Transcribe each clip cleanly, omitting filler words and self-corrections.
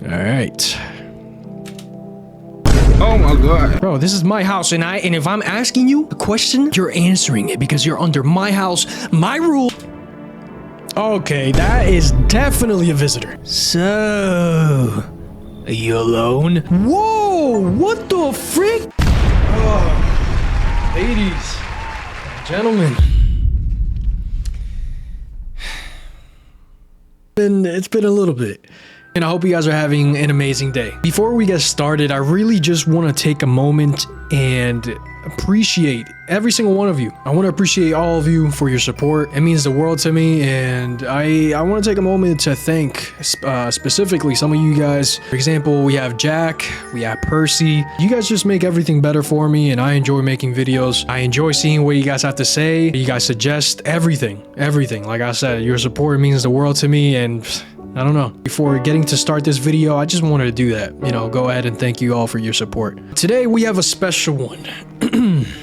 Alright. Oh my god. Bro, this is my house, and if I'm asking you a question, you're answering it because you're under my house, my rule. Okay, that is definitely a visitor. So, are you alone? Whoa, what the frick? Oh, ladies, gentlemen. It's been a little bit. And I hope you guys are having an amazing day. Before we get started, I really just want to take a moment and appreciate every single one of you. I want to appreciate all of you for your support. It means the world to me, and I want to take a moment to thank specifically some of you guys. For example, we have Jack, we have Percy. You guys just make everything better for me, and I enjoy making videos. I enjoy seeing what you guys have to say. You guys suggest everything. Like I said, your support means the world to me, and I don't know. Before getting to start this video, I just wanted to do that. You know, go ahead and thank you all for your support. Today we have a special one.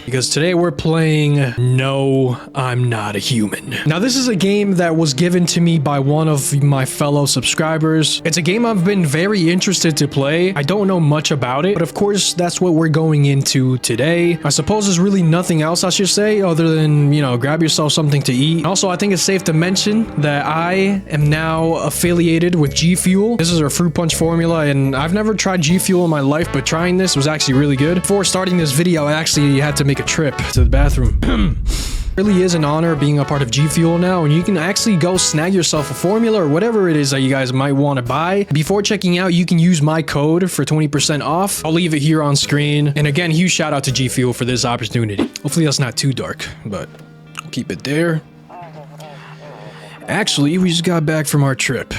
Because today we're playing No, I'm Not a Human. Now this is a game that was given to me by one of my fellow subscribers. It's a game I've been very interested to play. I don't know much about it, but of course that's what we're going into today. I suppose there's really nothing else I should say other than, you know, grab yourself something to eat. Also, I think it's safe to mention that I am now affiliated with G Fuel. This is our fruit punch formula, and I've never tried G Fuel in my life, but trying this was actually really good. Before starting this video, I actually had to make a trip to the bathroom. Really is an honor being a part of G Fuel now, and you can actually go snag yourself a formula or whatever it is that you guys might want to buy. Before checking out, you can use my code for 20% off. I'll leave it here on screen. And again, huge shout out to G Fuel for this opportunity. Hopefully that's not too dark, but I'll keep it there. Actually, we just got back from our trip.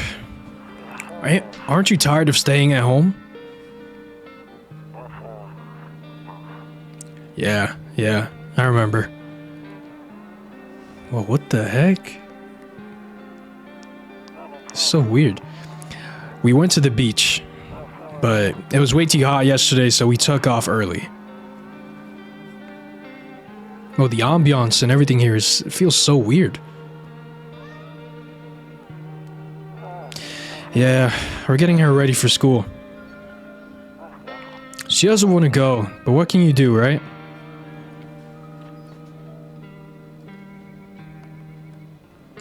Right? Aren't you tired of staying at home? Yeah, I remember. Well, what the heck? It's so weird. We went to the beach, but it was way too hot yesterday, so we took off early. Oh, the ambiance and everything here feels so weird. Yeah, we're getting her ready for school. She doesn't want to go, but what can you do, right?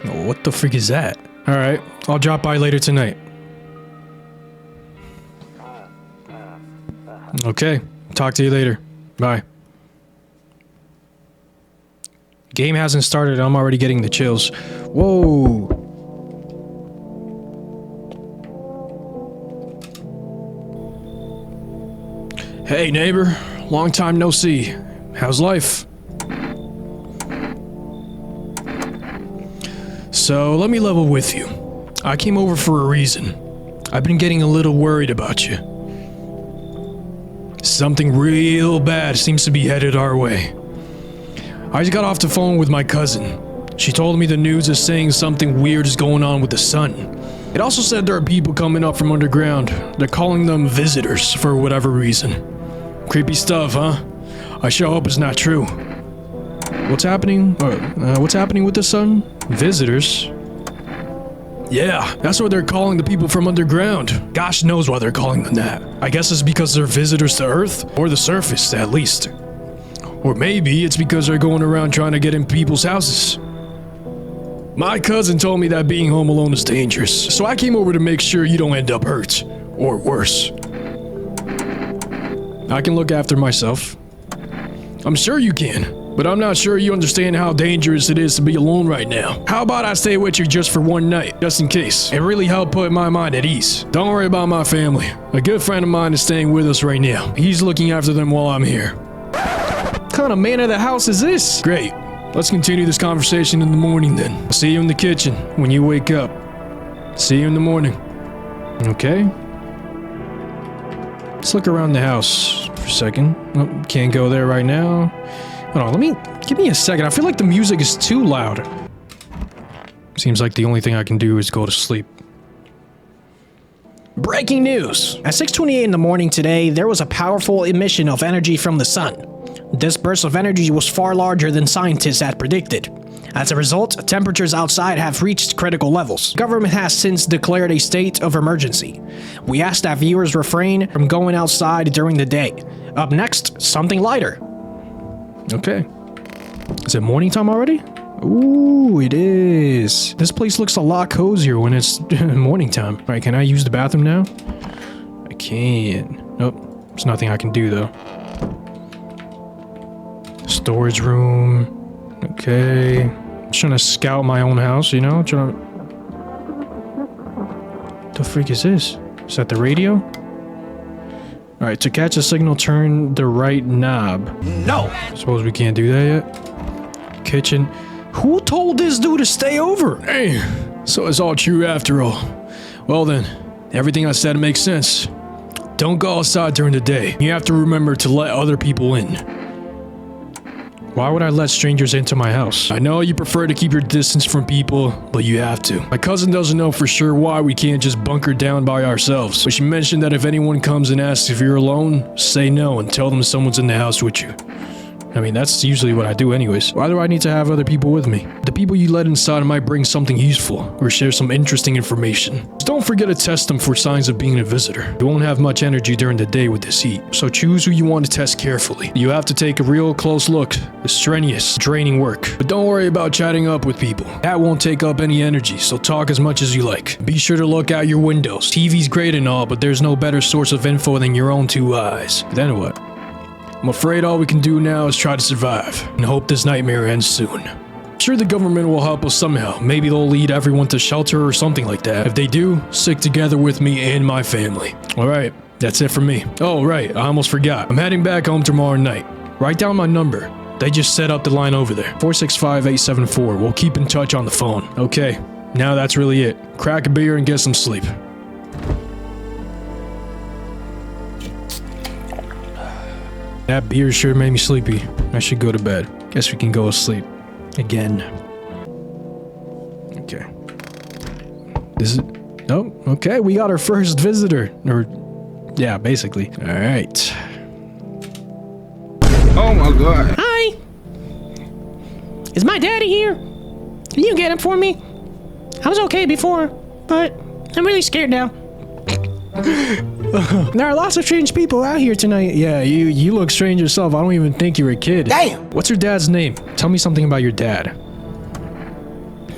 Oh, what the freak is that? Alright, I'll drop by later tonight. Okay, talk to you later. Bye. Game hasn't started, I'm already getting the chills. Whoa! Hey neighbor, long time no see. How's life? So, let me level with you. I came over for a reason. I've been getting a little worried about you. Something real bad seems to be headed our way. I just got off the phone with my cousin. She told me the news is saying something weird is going on with the sun. It also said there are people coming up from underground. They're calling them visitors for whatever reason. Creepy stuff, huh? I sure hope it's not true. What's happening? What's happening with the sun? Visitors? Yeah, that's what they're calling the people from underground. Gosh knows why they're calling them that. I guess it's because they're visitors to Earth, or the surface, at least. Or maybe it's because they're going around trying to get in people's houses. My cousin told me that being home alone is dangerous, so I came over to make sure you don't end up hurt, or worse. I can look after myself. I'm sure you can, but I'm not sure you understand how dangerous it is to be alone right now. How about I stay with you just for one night, just in case? It really helped put my mind at ease. Don't worry about my family. A good friend of mine is staying with us right now. He's looking after them while I'm here. What kind of man of the house is this? Great. Let's continue this conversation in the morning then. I'll see you in the kitchen when you wake up. See you in the morning. Okay? Let's look around the house for a second. Oh, can't go there right now. Hold on, give me a second. I feel like the music is too loud. Seems like the only thing I can do is go to sleep. Breaking news! At 6:28 in the morning today, there was a powerful emission of energy from the sun. This burst of energy was far larger than scientists had predicted. As a result, temperatures outside have reached critical levels. The government has since declared a state of emergency. We ask that viewers refrain from going outside during the day. Up next, something lighter. Okay. Is it morning time already? Ooh, it is. This place looks a lot cozier when it's morning time. All right, can I use the bathroom now? I can. Nope, there's nothing I can do though. Storage room. Okay. I'm trying to scout my own house, you know? The freak is this? Is that the radio? Alright, to catch a signal, turn the right knob. No! Suppose we can't do that yet? Kitchen. Who told this dude to stay over? Hey, so it's all true after all. Well then, everything I said makes sense. Don't go outside during the day. You have to remember to let other people in. Why would I let strangers into my house? I know you prefer to keep your distance from people, but you have to. My cousin doesn't know for sure why we can't just bunker down by ourselves, but she mentioned that if anyone comes and asks if you're alone, say no and tell them someone's in the house with you. I mean, that's usually what I do anyways. Why do I need to have other people with me? The people you let inside might bring something useful or share some interesting information. Just don't forget to test them for signs of being a visitor. You won't have much energy during the day with this heat, so choose who you want to test carefully. You have to take a real close look. It's strenuous, draining work. But don't worry about chatting up with people. That won't take up any energy, so talk as much as you like. Be sure to look out your windows. TV's great and all, but there's no better source of info than your own two eyes. Then what? I'm afraid all we can do now is try to survive, and hope this nightmare ends soon. I'm sure the government will help us somehow. Maybe they'll lead everyone to shelter or something like that. If they do, stick together with me and my family. Alright, that's it for me. Oh right, I almost forgot. I'm heading back home tomorrow night. Write down my number. They just set up the line over there. 465-874. We'll keep in touch on the phone. Okay, now that's really it. Crack a beer and get some sleep. That beer sure made me sleepy. I should go to bed. Guess we can go to sleep. Again. Okay. This is... Oh, okay. We got our first visitor. Or... yeah, basically. Alright. Oh my god. Hi! Is my daddy here? Can you get him for me? I was okay before, but I'm really scared now. There are lots of strange people out here tonight. Yeah, you look strange yourself. I don't even think you're a kid. Damn! What's your dad's name? Tell me something about your dad.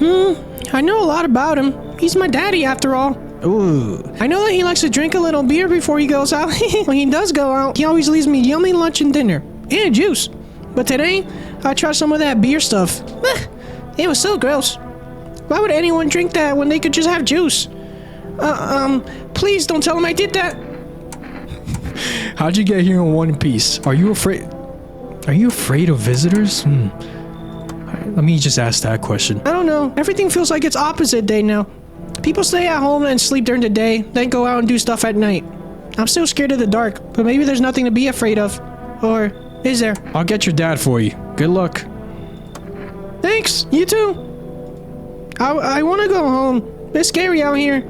I know a lot about him. He's my daddy after all. Ooh. I know that he likes to drink a little beer before he goes out. When he does go out, he always leaves me yummy lunch and dinner. And juice. But today, I tried some of that beer stuff. It was so gross. Why would anyone drink that when they could just have juice? Please don't tell him I did that. How'd you get here in one piece? Are you afraid of visitors? Let me just ask that question. I don't know. Everything feels like it's opposite day now. People stay at home and sleep during the day, then go out and do stuff at night. I'm still scared of the dark, but maybe there's nothing to be afraid of. Or is there? I'll get your dad for you. Good luck. Thanks. You too. I want to go home. It's scary out here.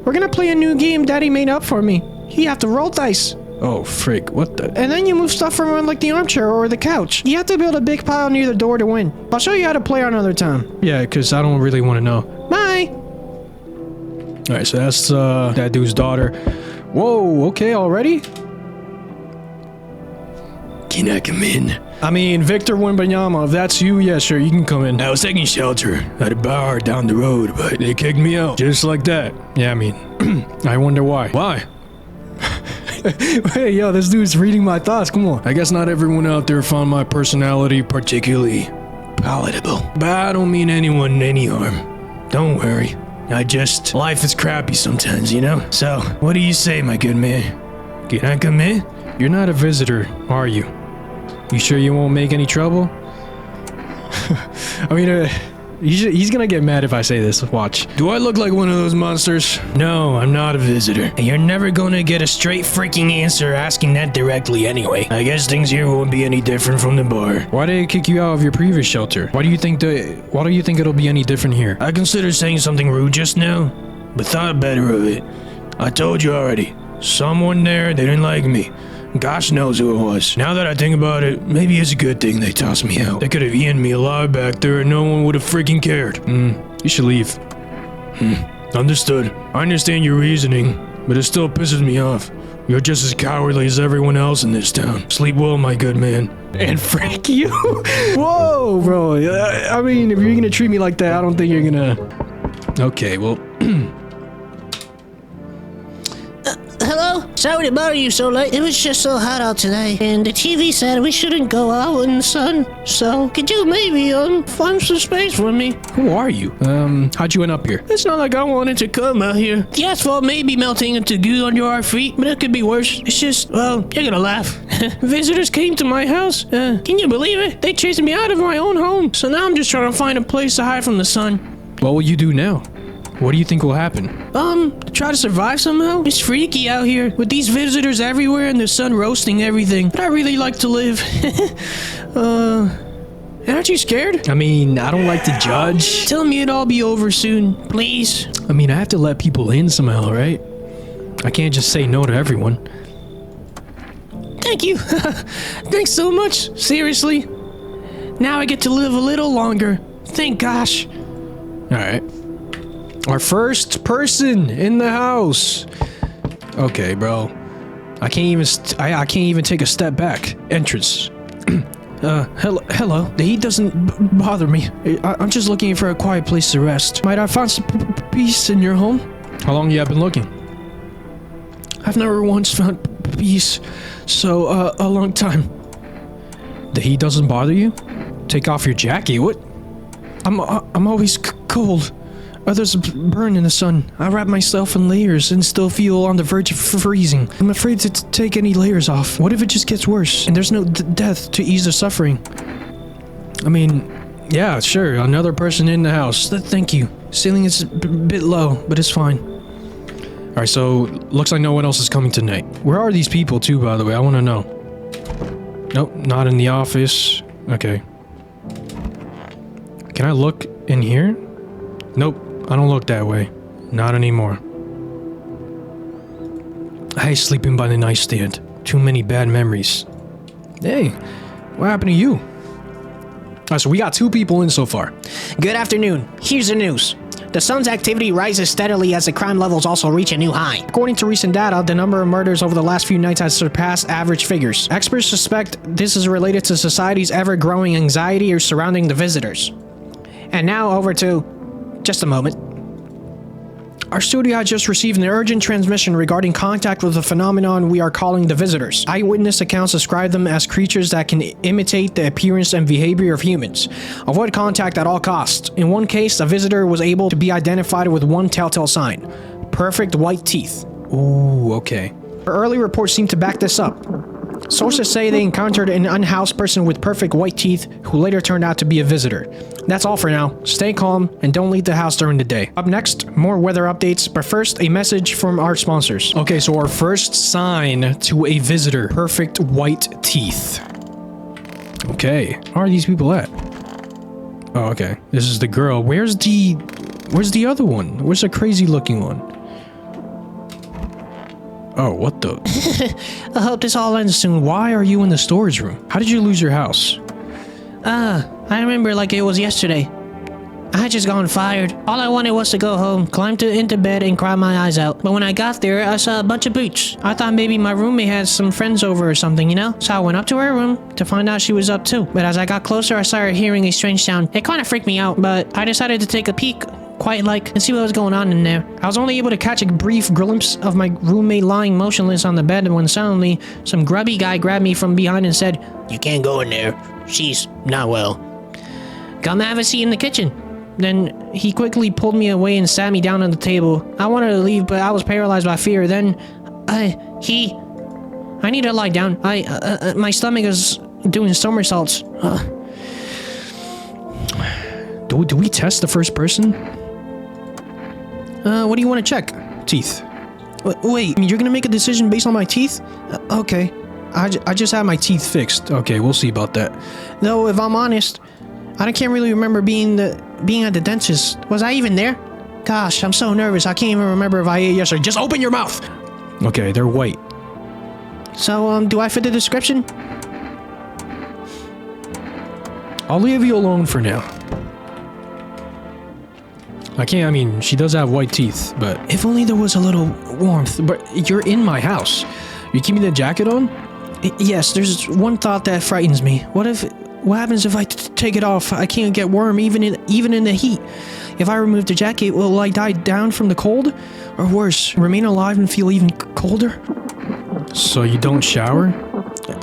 We're gonna play a new game Daddy made up for me. You have to roll dice. Oh, frig, what the? And then you move stuff around like the armchair or the couch. You have to build a big pile near the door to win. I'll show you how to play another time. Yeah, because I don't really want to know. Bye! Alright, so that's that dude's daughter. Whoa, okay, already? Can I come in? I mean, Victor Wembanyama, if that's you, yeah, sure, you can come in. I was taking shelter at a bar down the road, but they kicked me out. Just like that. Yeah, I mean, I wonder why. Why? Hey, yo, this dude's reading my thoughts, come on. I guess not everyone out there found my personality particularly palatable. But I don't mean anyone any harm. Don't worry. Life is crappy sometimes, you know? So, what do you say, my good man? Can I come in? You're not a visitor, are you? You sure you won't make any trouble? I mean, he's gonna get mad if I say this. Watch. Do I look like one of those monsters? No, I'm not a visitor. And you're never gonna get a straight freaking answer asking that directly anyway. I guess things here won't be any different from the bar. Why did they kick you out of your previous shelter? Why do you think it'll be any different here? I considered saying something rude just now, but thought better of it. I told you already. Someone there, they didn't like me. Gosh knows who it was. Now that I think about it, maybe it's a good thing they tossed me out. They could have eaten me alive back there and no one would have freaking cared. You should leave. Understood. I understand your reasoning, but it still pisses me off. You're just as cowardly as everyone else in this town. Sleep well, my good man. And frick you? Whoa, bro. I mean, if you're gonna treat me like that, I don't think you're gonna... Okay, well... Hello? Sorry to bother you so late. It was just so hot out today, and the TV said we shouldn't go out in the sun. So, could you maybe, find some space for me? Who are you? How'd you end up here? It's not like I wanted to come out here. The asphalt may be melting into goo under our feet, but it could be worse. It's just, well, you're gonna laugh. Visitors came to my house. Can you believe it? They chased me out of my own home. So now I'm just trying to find a place to hide from the sun. What will you do now? What do you think will happen? Try to survive somehow. It's freaky out here with these visitors everywhere and the sun roasting everything. But I really like to live. Aren't you scared? I mean, I don't like to judge. Tell me it'll all be over soon, please. I mean, I have to let people in somehow, right? I can't just say no to everyone. Thank you. Thanks so much. Seriously. Now I get to live a little longer. Thank gosh. Alright. Our first person in the house. Okay, bro. I can't even take a step back. Entrance. Hello. The heat doesn't bother me. I'm just looking for a quiet place to rest. Might I find some peace in your home? How long you have been looking? I've never once found peace. So, a long time. The heat doesn't bother you? Take off your jacket. What? I'm always cold. Others burn in the sun. I wrap myself in layers and still feel on the verge of freezing. I'm afraid to take any layers off. What if it just gets worse and there's no death to ease the suffering? I mean, yeah, sure, another person in the house. Thank you. Ceiling is a bit low, but it's fine. Alright, so looks like no one else is coming tonight. Where are these people too, by the way? I want to know. Nope, not in the office. Okay. Can I look in here? Nope. I don't look that way. Not anymore. I hate sleeping by the nightstand. Too many bad memories. Hey, what happened to you? Alright, so we got 2 people in so far. Good afternoon. Here's the news. The sun's activity rises steadily as the crime levels also reach a new high. According to recent data, the number of murders over the last few nights has surpassed average figures. Experts suspect this is related to society's ever-growing anxiety surrounding the visitors. And now over to... just a moment. Our studio had just received an urgent transmission regarding contact with a phenomenon we are calling the visitors. Eyewitness accounts describe them as creatures that can imitate the appearance and behavior of humans. Avoid contact at all costs. In one case, a visitor was able to be identified with one telltale sign. Perfect white teeth. Ooh, okay. Early reports seem to back this up. Sources say they encountered an unhoused person with perfect white teeth who later turned out to be a visitor. That's all for now. Stay calm and don't leave the house during the day. Up next, more weather updates, but first, a message from our sponsors. Okay, so our first sign to a visitor. Perfect white teeth. Okay, where are these people at? Oh, okay. This is the girl. Where's the other one? Where's the crazy looking one? Oh, what the? I hope this all ends soon. Why are you in the storage room? How did you lose your house? I remember like it was yesterday. I had just gotten fired. All I wanted was to go home, climb into bed, and cry my eyes out. But when I got there, I saw a bunch of boots. I thought maybe my roommate had some friends over or something, you know? So I went up to her room to find out she was up too. But as I got closer, I started hearing a strange sound. It kind of freaked me out, but I decided to take a peek. Quiet like, and see what was going on in there. I was only able to catch a brief glimpse of my roommate lying motionless on the bed when suddenly some grubby guy grabbed me from behind and said, "You can't go in there. She's not well. Come have a seat in the kitchen." Then he quickly pulled me away and sat me down on the table. I wanted to leave, but I was paralyzed by fear. Then, I need to lie down. My stomach is doing somersaults. Do we test the first person? What do you want to check? Teeth. Wait, you're gonna make a decision based on my teeth? Okay. I just had my teeth fixed. Okay, we'll see about that. Though, if I'm honest, I can't really remember being at the dentist. Was I even there? Gosh, I'm so nervous. I can't even remember if I ate yesterday. Just open your mouth! Okay, they're white. So, do I fit the description? I'll leave you alone for now. I mean, she does have white teeth, but if only there was a little warmth. But you're in my house. You keeping the jacket on? Yes, there's one thought that frightens me. What happens if I take it off? I can't get warm even in the heat. If I remove the jacket, will I die down from the cold? Or worse, remain alive and feel even colder? So you don't shower?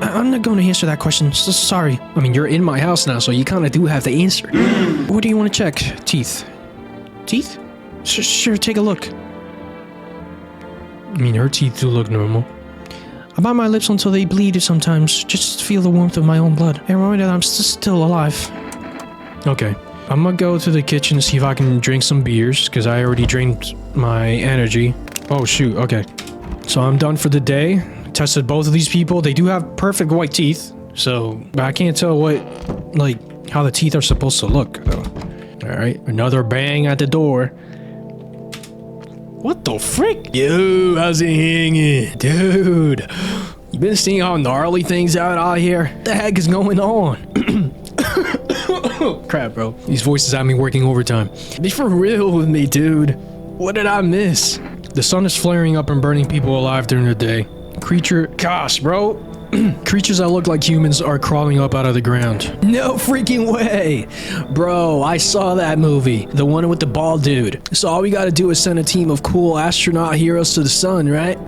I'm not going to answer that question. Sorry. I mean, you're in my house now, so you kind of do have to answer. What do you want to check? Teeth. Teeth? Sure, take a look. I mean, her teeth do look normal. I bite my lips until they bleed sometimes, just to feel the warmth of my own blood. And remind that I'm still alive. Okay. I'm gonna go to the kitchen to see if I can drink some beers, because I already drained my energy. Oh, shoot. Okay. So I'm done for the day. Tested both of these people. They do have perfect white teeth, but I can't tell how the teeth are supposed to look, though. Alright, another bang at the door. What the frick? Yo, how's it hanging? Dude, you been seeing how gnarly things out here? What the heck is going on? Crap, bro. These voices have me working overtime. Be for real with me, dude. What did I miss? The sun is flaring up and burning people alive during the day. Gosh, bro. Creatures that look like humans are crawling up out of the ground. No freaking way! Bro, I saw that movie. The one with the bald dude. So all we gotta do is send a team of cool astronaut heroes to the sun, right?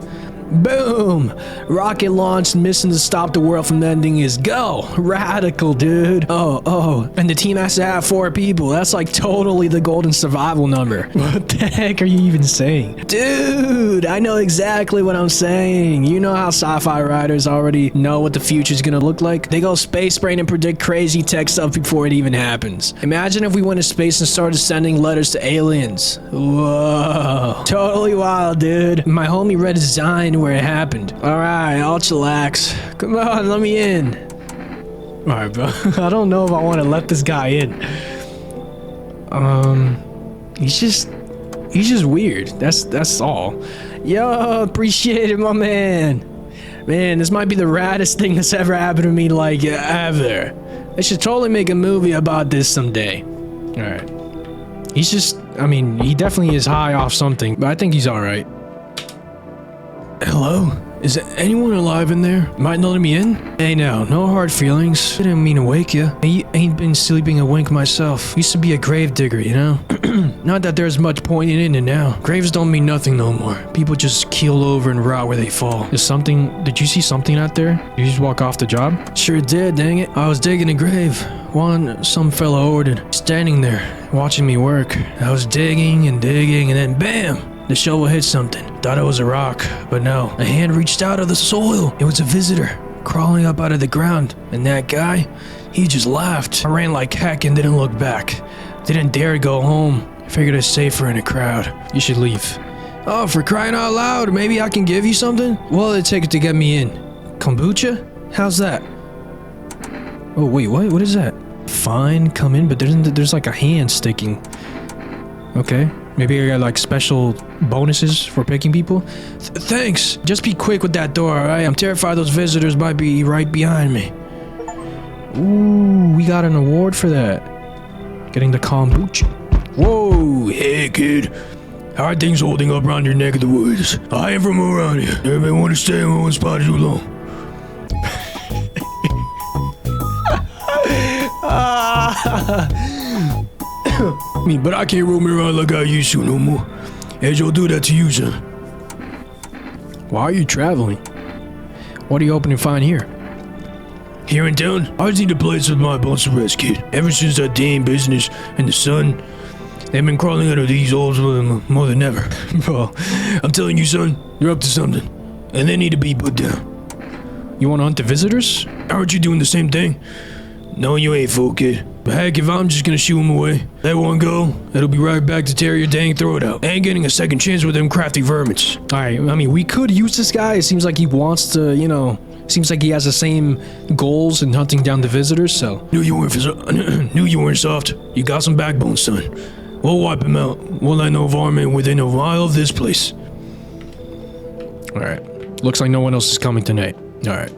Boom! Rocket launched, mission to stop the world from ending is go! Radical, dude. Oh. And the team has to have 4 people. That's like totally the golden survival number. What the heck are you even saying? Dude, I know exactly what I'm saying. You know how sci-fi writers already know what the future's gonna look like? They go space brain and predict crazy tech stuff before it even happens. Imagine if we went to space and started sending letters to aliens. Whoa. Totally wild, dude. My homie read a design where it happened. Alright, I'll chillax. Come on, let me in. Alright, bro. I don't know if I want to let this guy in. He's just weird. That's all. Yo, appreciate it, my man. Man, this might be the raddest thing that's ever happened to me, like, ever. They should totally make a movie about this someday. Alright. He definitely is high off something, but I think he's alright. Hello? Is anyone alive in there? Might not let me in? Hey now, no hard feelings. I didn't mean to wake you. I ain't been sleeping a wink myself. Used to be a grave digger, you know? Not that there's much point in it now. Graves don't mean nothing no more. People just keel over and rot where they fall. Did you see something out there? Did you just walk off the job? Sure did, dang it. I was digging a grave. Some fella ordered. Standing there, watching me work. I was digging and then BAM! The shovel hit something. Thought it was a rock, but no. A hand reached out of the soil. It was a visitor, crawling up out of the ground. And that guy, he just laughed. I ran like heck and didn't look back. Didn't dare go home. Figured it's safer in a crowd. You should leave. Oh, for crying out loud, maybe I can give you something? What will it take to get me in? Kombucha? How's that? Oh, wait, what is that? Fine, come in, but there's like a hand sticking. Okay. Maybe I got like special bonuses for picking people. Thanks. Just be quick with that door, alright? I'm terrified those visitors might be right behind me. Ooh, we got an award for that. Getting the kombucha. Whoa, hey kid. How are things holding up around your neck of the woods? I ain't from around here. Everybody want to stay in one spot too long. But I can't roam around like I used to no more. How'd y'all do that to you, son? Why are you traveling? What are you hoping to find here? Here in town? I just need a place with my bunch of rest, kid. Ever since that damn business and the sun, they've been crawling out of these holes more than ever. Bro, I'm telling you, son, they're up to something. And they need to be put down. You want to hunt the visitors? Aren't you doing the same thing? No, you ain't, fool, kid. But heck, if I'm just gonna shoo him away, let one go, it'll be right back to tear your dang throat out. Ain't getting a second chance with them crafty vermins. Alright, I mean, we could use this guy. It seems like he wants to, seems like he has the same goals in hunting down the visitors, so. Knew you weren't soft. You got some backbone, son. We'll wipe him out. We'll let no varmint within a mile of this place. Alright. Looks like no one else is coming tonight. All right,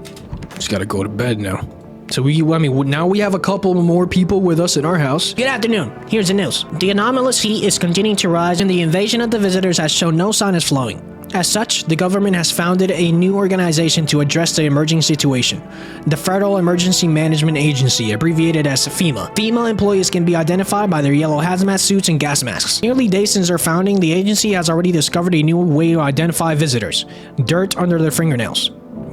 just gotta go to bed now. So now we have a couple more people with us in our house. Good afternoon. Here's the news. The anomalous heat is continuing to rise and the invasion of the visitors has shown no sign of slowing. As such, the government has founded a new organization to address the emerging situation. The Federal Emergency Management Agency, abbreviated as FEMA. FEMA employees can be identified by their yellow hazmat suits and gas masks. Nearly days since their founding, the agency has already discovered a new way to identify visitors. Dirt under their fingernails.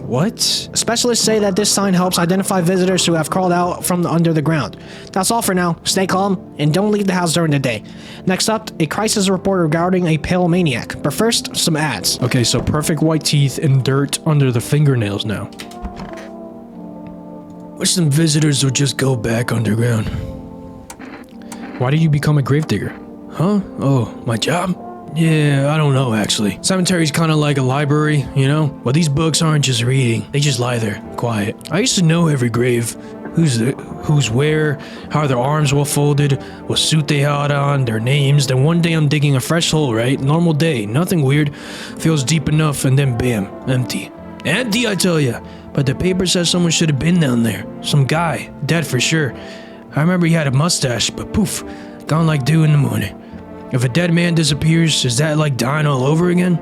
What? Specialists say that this sign helps identify visitors who have crawled out from under the ground. That's all for now. Stay calm and don't leave the house during the day. Next up, a crisis report regarding a pale maniac. But first, some ads. Okay, so perfect white teeth and dirt under the fingernails now. Wish some visitors would just go back underground. Why did you become a gravedigger? Huh? Oh, my job? Yeah, I don't know actually. Cemetery's kind of like a library, you know? But these books aren't just reading, they just lie there, quiet. I used to know every grave. Who's where, how their arms were folded, what suit they had on, their names. Then one day I'm digging a fresh hole, right? Normal day, nothing weird. Feels deep enough and then bam, empty. Empty, I tell ya. But the paper says someone should have been down there. Some guy, dead for sure. I remember he had a mustache, but poof, gone like dew in the morning. If a dead man disappears, is that like dying all over again?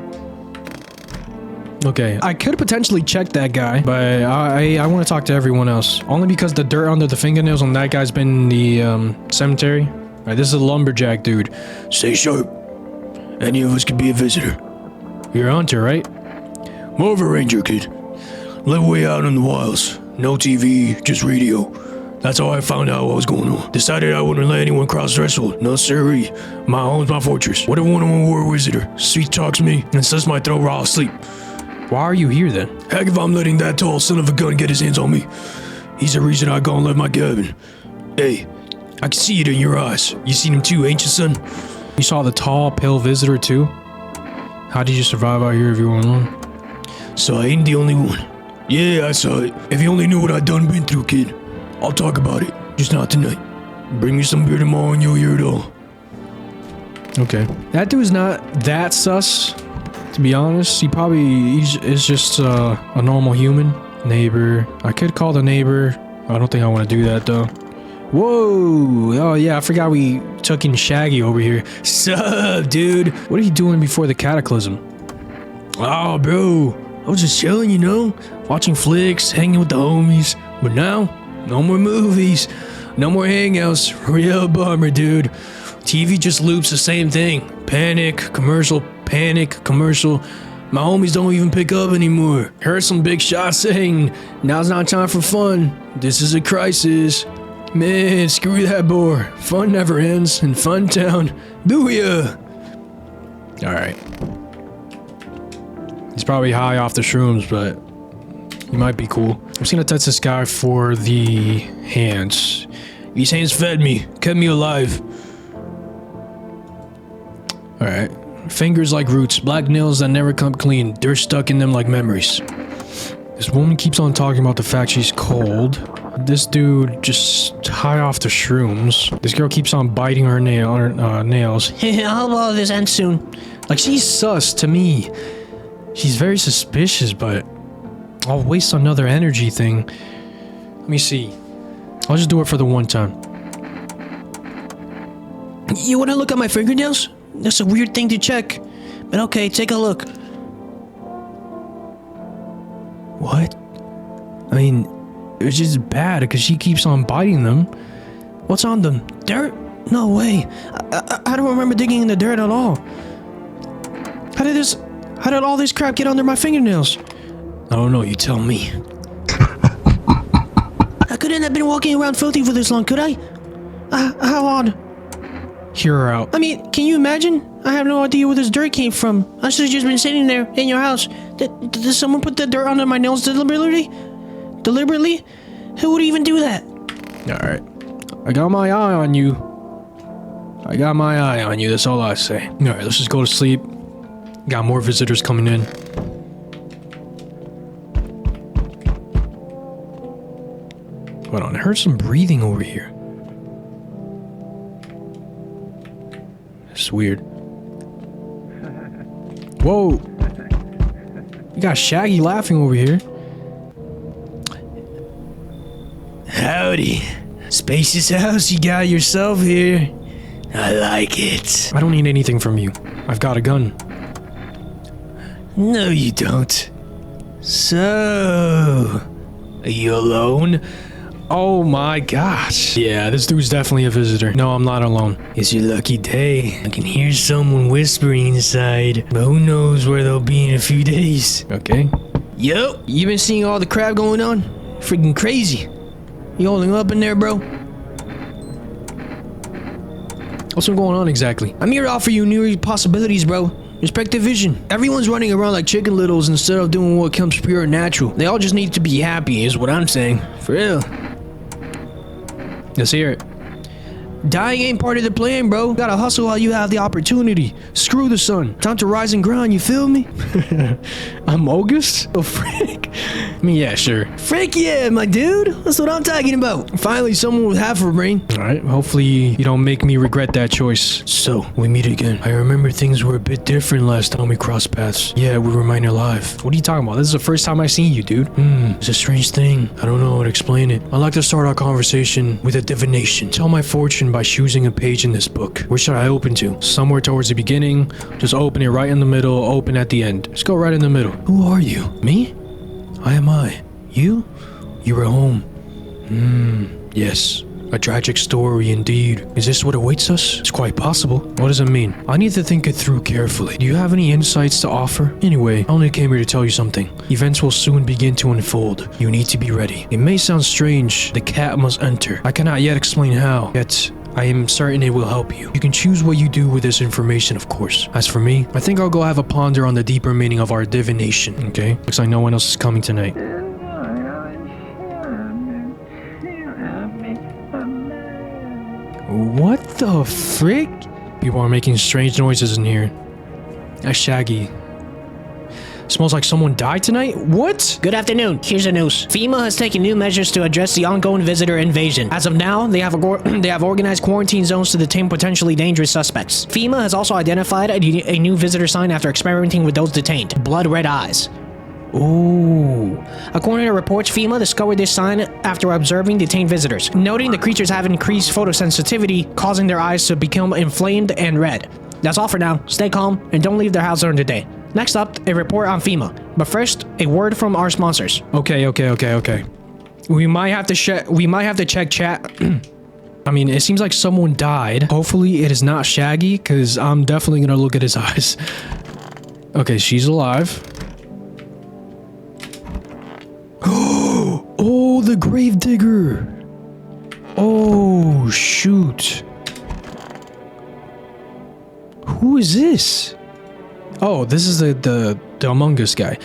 Okay, I could potentially check that guy, but I want to talk to everyone else. Only because the dirt under the fingernails on that guy's been in the cemetery. Alright, this is a lumberjack dude. Stay sharp. Any of us could be a visitor. You're a hunter, right? More of a ranger, kid. Live way out in the wilds. No TV, just radio. That's how I found out what was going on. Decided I wouldn't let anyone cross threshold. No siree. My home's my fortress. What if one of them were a visitor? Sweet talks me and says my throat while asleep. Why are you here then? Heck if I'm letting that tall son of a gun get his hands on me. He's the reason I go and left my cabin. Hey, I can see it in your eyes. You seen him too, ain't you, son? You saw the tall, pale visitor too? How did you survive out here if you were alone? So I ain't the only one. Yeah, I saw it. If you only knew what I done been through, kid. I'll talk about it, just not tonight. Bring me some beer tomorrow and you'll hear it all. Okay. That dude's not that sus, to be honest. He is just a normal human. Neighbor. I could call the neighbor. I don't think I want to do that though. Whoa! Oh yeah, I forgot we took in Shaggy over here. Sup, dude? What are you doing before the cataclysm? Oh, bro. I was just chilling, you know? Watching flicks, hanging with the homies. But now... no more movies, no more hangouts, real bummer, dude. TV just loops the same thing. Panic, commercial, My homies don't even pick up anymore. Heard some big shots saying, now's not time for fun. This is a crisis. Man, screw that bore. Fun never ends in Fun Town. Booyah! Alright. He's probably high off the shrooms, but he might be cool. I'm just gonna touch this guy for the hands. These hands fed me, kept me alive. Alright. Fingers like roots, black nails that never come clean, dirt stuck in them like memories. This woman keeps on talking about the fact she's cold. This dude just high off the shrooms. This girl keeps on biting her nails. I'll all this end soon. Like, she's sus to me. She's very suspicious, but I'll waste another energy thing. Let me see. I'll just do it for the one time. You wanna look at my fingernails? That's a weird thing to check. But okay, take a look. What? I mean, it's just bad because she keeps on biting them. What's on them? Dirt? No way. I don't remember digging in the dirt at all. How did all this crap get under my fingernails? I don't know, you tell me. I couldn't have been walking around filthy for this long, could I? How odd. Hear her out. I mean, can you imagine? I have no idea where this dirt came from. I should have just been sitting there in your house. Did someone put the dirt under my nails deliberately? Deliberately? Who would even do that? Alright. I got my eye on you. That's all I say. Alright, let's just go to sleep. Got more visitors coming in. Hold on, I heard some breathing over here. It's weird. Whoa! You got Shaggy laughing over here. Howdy. Spacious house you got yourself here. I like it. I don't need anything from you. I've got a gun. No, you don't. So, are you alone? Oh my gosh. Yeah, this dude's definitely a visitor. No, I'm not alone. It's your lucky day. I can hear someone whispering inside, but who knows where they'll be in a few days. Okay. Yo, you been seeing all the crap going on? Freaking crazy. You holding up in there, bro? What's been going on exactly? I'm here to offer you new possibilities, bro. Respect the vision. Everyone's running around like chicken littles instead of doing what comes pure and natural. They all just need to be happy, is what I'm saying. For real. Let's hear it. Dying ain't part of the plan, bro. Gotta hustle while you have the opportunity. Screw the sun. Time to rise and grind, you feel me? I'm August? Oh, frick. I mean, yeah, sure. Frick yeah, my dude. That's what I'm talking about. Finally, someone with half a brain. Alright, hopefully you don't make me regret that choice. So, we meet again. I remember things were a bit different last time we crossed paths. Yeah, we remain alive. What are you talking about? This is the first time I've seen you, dude. It's a strange thing. I don't know how to explain it. I'd like to start our conversation with a divination. Tell my fortune by choosing a page in this book. Where should I open to? Somewhere towards the beginning. Just open it right in the middle, open at the end. Just go right in the middle. Who are you? Me? I am I. You? You are home. Yes. A tragic story indeed. Is this what awaits us? It's quite possible. What does it mean? I need to think it through carefully. Do you have any insights to offer? Anyway, I only came here to tell you something. Events will soon begin to unfold. You need to be ready. It may sound strange. The cat must enter. I cannot yet explain how, yet I am certain it will help you. You can choose what you do with this information, of course. As for me, I think I'll go have a ponder on the deeper meaning of our divination, okay? Looks like no one else is coming tonight. What the frick? People are making strange noises in here. That's Shaggy. Smells like someone died tonight? What? Good afternoon. Here's the news. FEMA has taken new measures to address the ongoing visitor invasion. As of now, they have organized quarantine zones to detain potentially dangerous suspects. FEMA has also identified a new visitor sign after experimenting with those detained. Blood red eyes. Ooh. According to reports, FEMA discovered this sign after observing detained visitors, noting the creatures have increased photosensitivity, causing their eyes to become inflamed and red. That's all for now. Stay calm and don't leave their house during the day. Next up, a report on FEMA. But first, a word from our sponsors. Okay. We might have to check chat. I mean, it seems like someone died. Hopefully it is not Shaggy, because I'm definitely gonna look at his eyes. Okay, she's alive. Oh, the gravedigger. Oh, shoot. Who is this? Oh, this is the Among Us guy.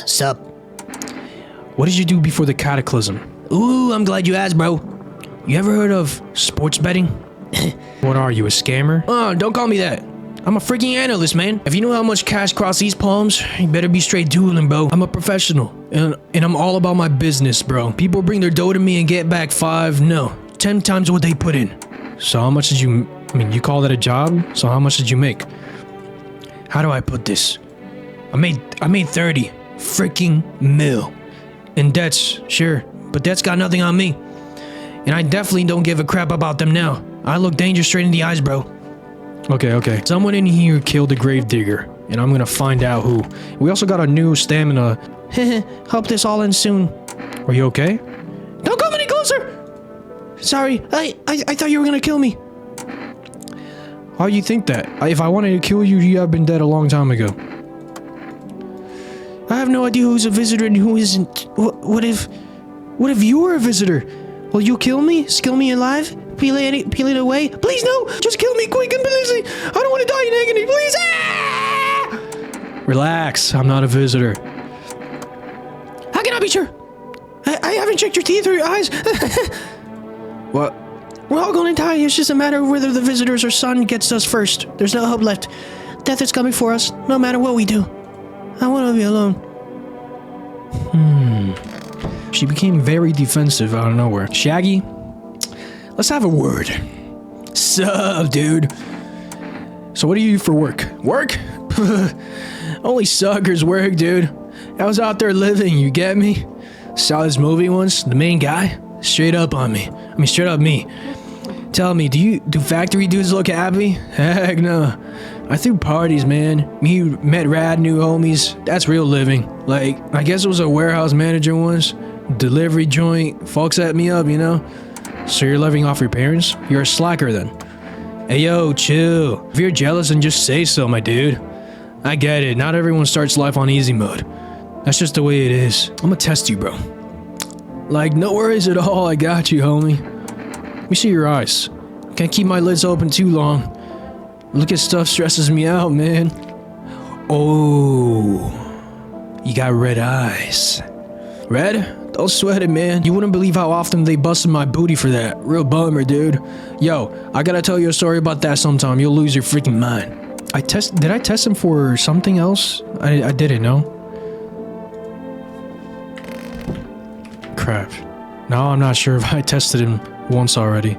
Sup? What did you do before the cataclysm? Ooh, I'm glad you asked, bro. You ever heard of sports betting? What are you, a scammer? Don't call me that. I'm a freaking analyst, man. If you know how much cash crossed these palms, you better be straight dueling, bro. I'm a professional, and I'm all about my business, bro. People bring their dough to me and get back 10 times what they put in. So how much did you... I mean, you call that a job? So how much did you make? How do I put this? I made 30 freaking mil. In debts, sure, but debts got nothing on me. And I definitely don't give a crap about them now. I look danger straight in the eyes, bro. Okay. Someone in here killed the gravedigger, and I'm gonna find out who. We also got a new stamina. Hope this all ends soon. Are you okay? Don't come any closer! Sorry, I thought you were gonna kill me. How do you think that? If I wanted to kill you, you'd have been dead a long time ago. I have no idea who's a visitor and who isn't. What if you're a visitor? Will you kill me? Skill me alive? Peel it away? Please no! Just kill me quick and please! I don't want to die in agony, please! Ah! Relax, I'm not a visitor. How can I be sure? I haven't checked your teeth or your eyes. What? We're all gonna die. It's just a matter of whether the visitors or sun gets us first. There's no hope left. Death is coming for us, no matter what we do. I want to be alone. She became very defensive out of nowhere. Shaggy, let's have a word. Sup, dude? So what do you do for work? Work? Only suckers work, dude. I was out there living, you get me? Saw this movie once, the main guy, Straight up on me. I mean, straight up me. Tell me, do factory dudes look happy? Heck no. I threw parties, man. Me met rad new homies. That's real living. Like, I guess it was a warehouse manager once. Delivery joint. Folks set me up, you know? So you're living off your parents? You're a slacker then. Hey yo, chill. If you're jealous, then just say so, my dude. I get it. Not everyone starts life on easy mode. That's just the way it is. I'm gonna test you, bro. Like, no worries at all. I got you, homie. Let me see your eyes. Can't keep my lids open too long. Look at stuff stresses me out, man. Oh, you got red eyes. Red? Don't sweat it, man. You wouldn't believe how often they busted my booty for that. Real bummer, dude. Yo, I gotta tell you a story about that sometime. You'll lose your freaking mind. Did I test him for something else? I didn't know. Crap. Now I'm not sure if I tested him once already.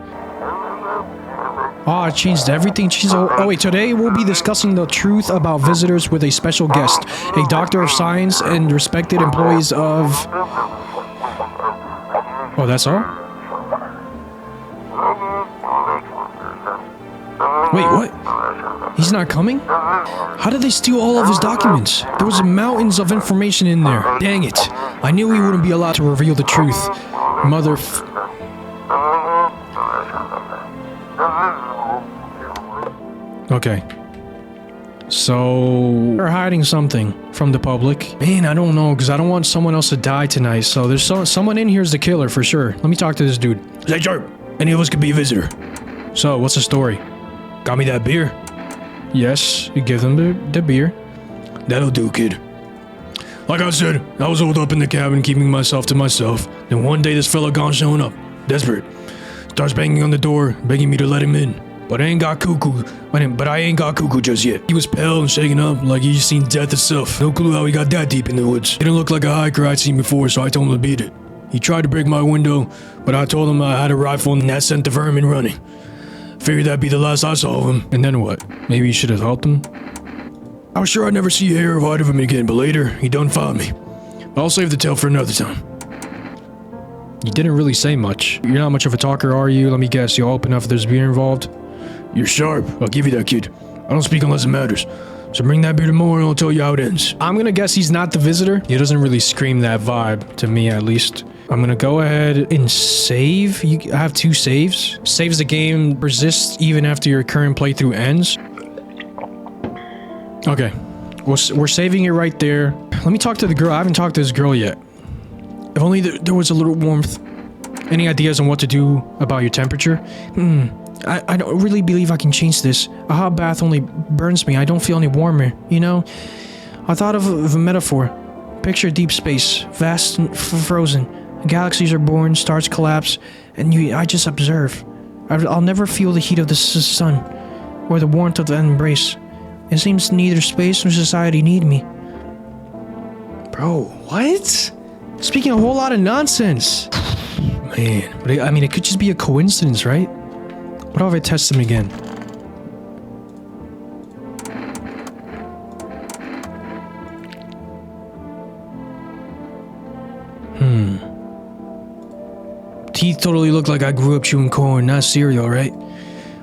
Oh, I changed everything. Jeez. Oh, wait. Today we'll be discussing the truth about visitors with a special guest, a doctor of science and respected employees of... Oh, that's all? Wait, what? He's not coming? How did they steal all of his documents? There was mountains of information in there. Dang it. I knew he wouldn't be allowed to reveal the truth. Okay. So, they're hiding something from the public. Man, I don't know, because I don't want someone else to die tonight. So there's someone in here is the killer for sure. Let me talk to this dude. Hey, Sharp. Any of us could be a visitor. So, what's the story? Got me that beer? Yes, you give them the beer. That'll do, kid. Like I said, I was holed up in the cabin keeping myself to myself. Then one day this fella gone showing up. Desperate. Starts banging on the door, begging me to let him in. But I ain't got cuckoo just yet. He was pale and shaking up like he just seen death itself. No clue how he got that deep in the woods. Didn't look like a hiker I'd seen before, so I told him to beat it. He tried to break my window, but I told him I had a rifle and that sent the vermin running. Figured that'd be the last I saw of him. And then what? Maybe you should have helped him? I was sure I'd never see a hair or hide of him again, but later, he done found me. I'll save the tale for another time. You didn't really say much. You're not much of a talker, are you? Let me guess, you'll open up if there's beer involved? You're sharp. I'll give you that, kid. I don't speak unless it matters. So bring that beer tomorrow and I'll tell you how it ends. I'm gonna guess he's not the visitor. He doesn't really scream that vibe, to me at least. I'm gonna go ahead and save. I have 2 saves. Saves the game, persists even after your current playthrough ends. Okay. We're saving it right there. Let me talk to the girl. I haven't talked to this girl yet. If only there was a little warmth. Any ideas on what to do about your temperature? I don't really believe I can change this. A hot bath only burns me. I don't feel any warmer, you know? I thought of a metaphor. Picture deep space, vast and frozen. Galaxies are born, stars collapse, and I just observe. I'll never feel the heat of the sun, or the warmth of the embrace. It seems neither space nor society need me. Bro, what? Speaking a whole lot of nonsense. Man, but I mean, it could just be a coincidence, right? What if I test him again? Teeth totally look like I grew up chewing corn, not cereal, right?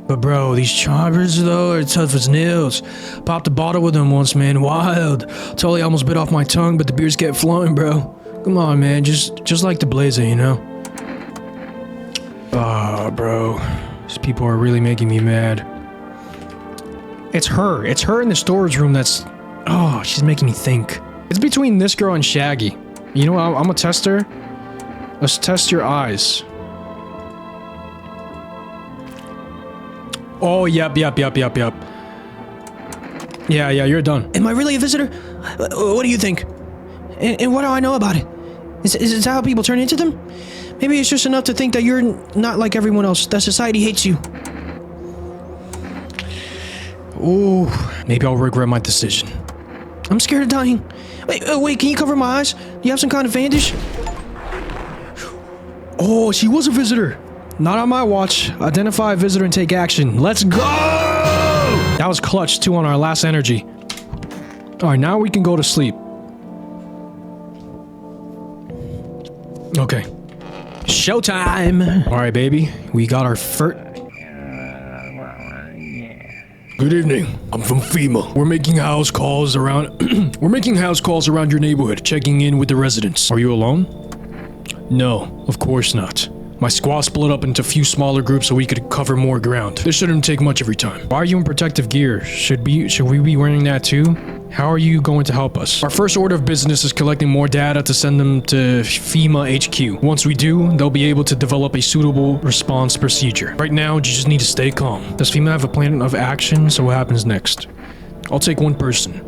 But bro, these choppers though are tough as nails. Popped a bottle with them once, man. Wild. Totally almost bit off my tongue, but the beers kept flowing, bro. Come on, man. Just like the blazer, you know? Ah, bro. These people are really making me mad. It's her. It's her in the storage room that's... Oh, she's making me think. It's between this girl and Shaggy. You know what? I'm gonna test her. Let's test your eyes. Oh, yep. Yeah, you're done. Am I really a visitor? What do you think? And what do I know about it? Is that how people turn into them? Maybe it's just enough to think that you're not like everyone else, that society hates you. Ooh, maybe I'll regret my decision. I'm scared of dying. Wait, can you cover my eyes? Do you have some kind of bandage? Oh, she was a visitor. Not on my watch. Identify a visitor and take action. Let's go! That was clutch, too, on our last energy. Alright, now we can go to sleep. Okay. Showtime! All right, baby. We got our first... Good evening. I'm from FEMA. We're making house calls around... We're making house calls around your neighborhood, checking in with the residents. Are you alone? No, of course not. My squad split up into a few smaller groups so we could cover more ground. This shouldn't take much of your time. Why are you in protective gear? Should we be wearing that too? How are you going to help us? Our first order of business is collecting more data to send them to FEMA HQ. Once we do, they'll be able to develop a suitable response procedure. Right now, you just need to stay calm. Does FEMA have a plan of action? So what happens next? I'll take one person.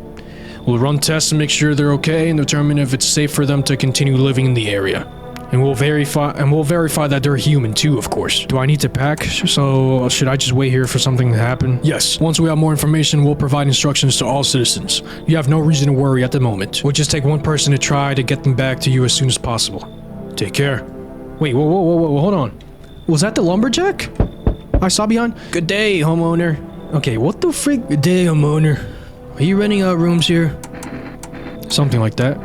We'll run tests to make sure they're okay and determine if it's safe for them to continue living in the area. And we'll verify that they're human too, of course. Do I need to pack? So should I just wait here for something to happen? Yes. Once we have more information, we'll provide instructions to all citizens. You have no reason to worry at the moment. We'll just take one person to try to get them back to you as soon as possible. Take care. Wait, whoa, hold on. Was that the lumberjack I saw behind? Good day, homeowner. Okay, what the freak? Good day, homeowner. Are you renting out rooms here? Something like that.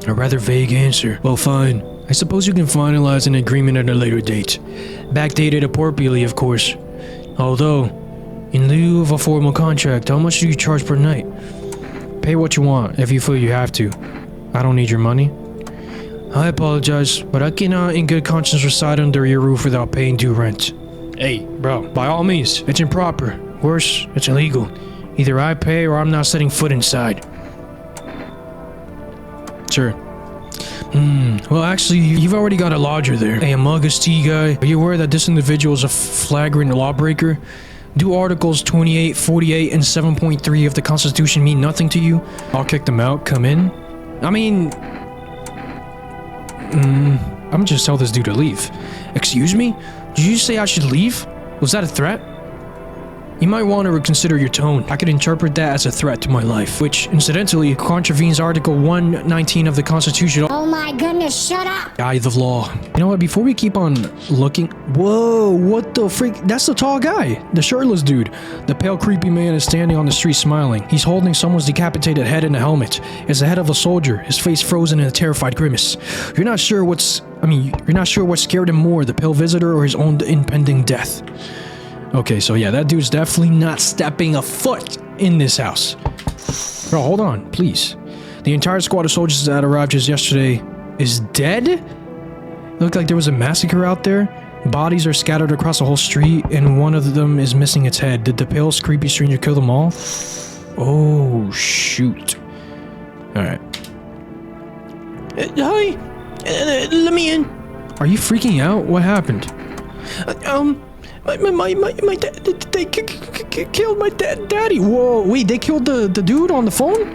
A rather vague answer. Well, fine. I suppose you can finalize an agreement at a later date. Backdated appropriately, of course. Although, in lieu of a formal contract, how much do you charge per night? Pay what you want, if you feel you have to. I don't need your money. I apologize, but I cannot in good conscience reside under your roof without paying due rent. Hey, bro, by all means, it's improper. Worse, it's illegal. Either I pay or I'm not setting foot inside. Sure. Well, actually, you've already got a lodger there. Hey, Amogus T guy, are you aware that this individual is a flagrant lawbreaker? Do Articles 28, 48, and 7.3 of the Constitution mean nothing to you? I'll kick them out. Come in. I mean... I'm gonna just tell this dude to leave. Excuse me? Did you say I should leave? Was that a threat? You might want to reconsider your tone. I could interpret that as a threat to my life, which, incidentally, contravenes Article 119 of the Constitution. Oh my goodness, shut up! Eye of the law. You know what, before we keep on looking... Whoa, what the freak? That's the tall guy, the shirtless dude. The pale, creepy man is standing on the street smiling. He's holding someone's decapitated head in a helmet. It's the head of a soldier, his face frozen in a terrified grimace. You're not sure what scared him more, the pale visitor or his own impending death. Okay, so yeah, that dude's definitely not stepping a foot in this house. Bro, hold on, please. The entire squad of soldiers that arrived just yesterday is dead? It looked like there was a massacre out there. Bodies are scattered across the whole street, and one of them is missing its head. Did the pale, creepy stranger kill them all? Oh, shoot. Alright. Hi. Let me in. Are you freaking out? What happened? My dad, they killed my daddy. Whoa, wait, they killed the dude on the phone?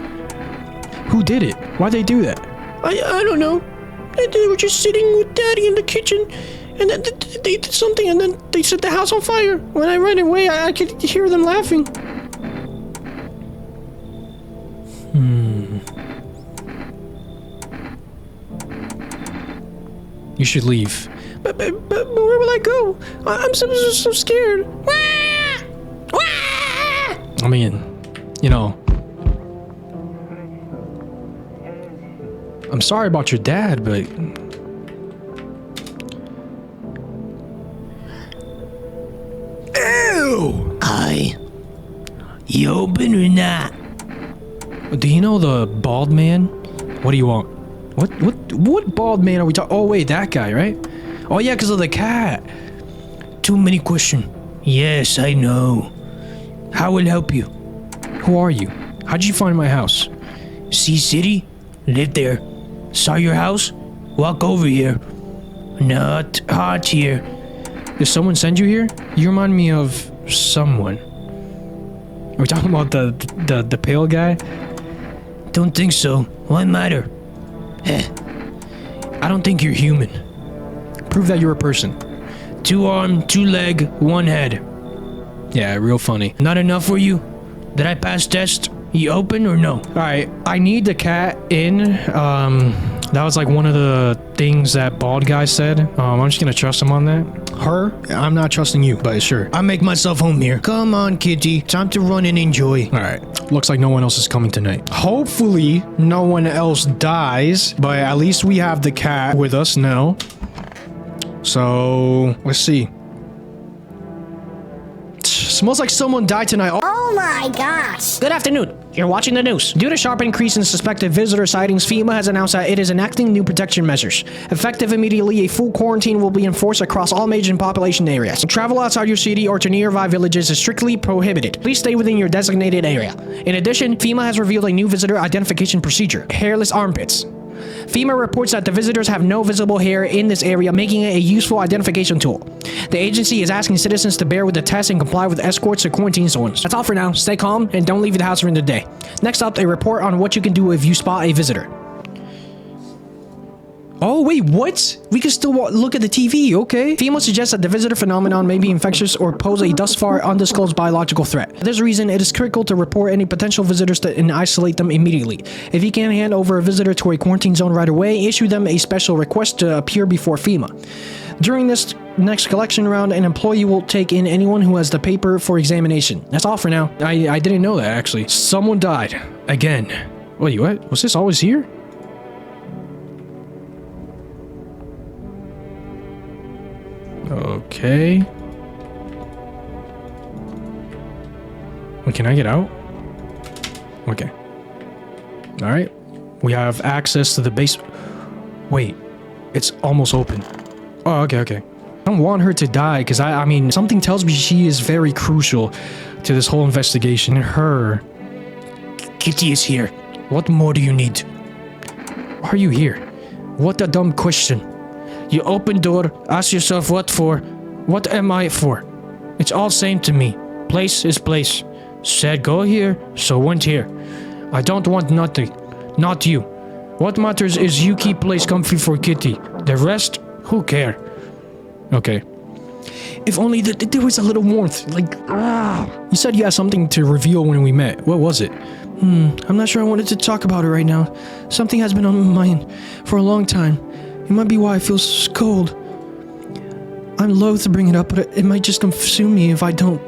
Who did it? Why'd they do that? I don't know. They were just sitting with daddy in the kitchen, and then they did something, and then they set the house on fire. When I ran away, I could hear them laughing. You should leave. But where will I go? I'm so scared. I mean, you know, I'm sorry about your dad, but ew. Hi. You open or not? Do you know the bald man? What do you want? What bald man are we talking? Oh wait, that guy, right? Oh yeah, because of the cat. Too many questions. Yes, I know. How will I help you? Who are you? How'd you find my house? Sea City? Live there. Saw your house? Walk over here. Not hot here. Did someone send you here? You remind me of someone. Are we talking about the pale guy? Don't think so. What matter? I don't think you're human. Prove that you're a person. 2 arm, 2 leg, 1 head. Yeah, real funny. Not enough for you? Did I pass test? You open or no? Alright, I need the cat in. That was like one of the things that bald guy said. I'm just gonna trust him on that. Her? I'm not trusting you, but sure. I make myself home here. Come on, kitty. Time to run and enjoy. Alright, looks like no one else is coming tonight. Hopefully, no one else dies, but at least we have the cat with us now. So, let's see. Smells like someone died tonight. Oh my gosh. Good afternoon. You're watching the news. Due to sharp increase in suspected visitor sightings, FEMA has announced that it is enacting new protection measures. Effective immediately, a full quarantine will be enforced across all major population areas. Travel outside your city or to nearby villages is strictly prohibited. Please stay within your designated area. In addition, FEMA has revealed a new visitor identification procedure: hairless armpits. FEMA reports that the visitors have no visible hair in this area, making it a useful identification tool. The agency is asking citizens to bear with the test and comply with escorts to quarantine zones. That's all for now. Stay calm and don't leave the house during the day. Next up, a report on what you can do if you spot a visitor. Oh, wait, what? We can still look at the TV, okay? FEMA suggests that the visitor phenomenon may be infectious or pose a thus far undisclosed biological threat. For this reason, it is critical to report any potential visitors and isolate them immediately. If you can't hand over a visitor to a quarantine zone right away, issue them a special request to appear before FEMA. During this next collection round, an employee will take in anyone who has the paper for examination. That's all for now. I didn't know that, actually. Someone died. Again. Wait, what? Was this always here? Okay. Wait, can I get out? Okay. Alright. We have access to the base. Wait. It's almost open. Oh, okay. I don't want her to die, because I mean, something tells me she is very crucial to this whole investigation. Her. Kitty is here. What more do you need? Why are you here? What a dumb question. You open door, ask yourself what for. What am I for? It's all same to me. Place is place. Said go here, so went here. I don't want nothing. Not you. What matters is you keep place comfy for Kitty. The rest, who care? Okay. If only there was a little warmth. Like, You said you had something to reveal when we met. What was it? I'm not sure I wanted to talk about it right now. Something has been on my mind for a long time. It might be why I feel so cold. I'm loath to bring it up, but it might just consume me if I don't.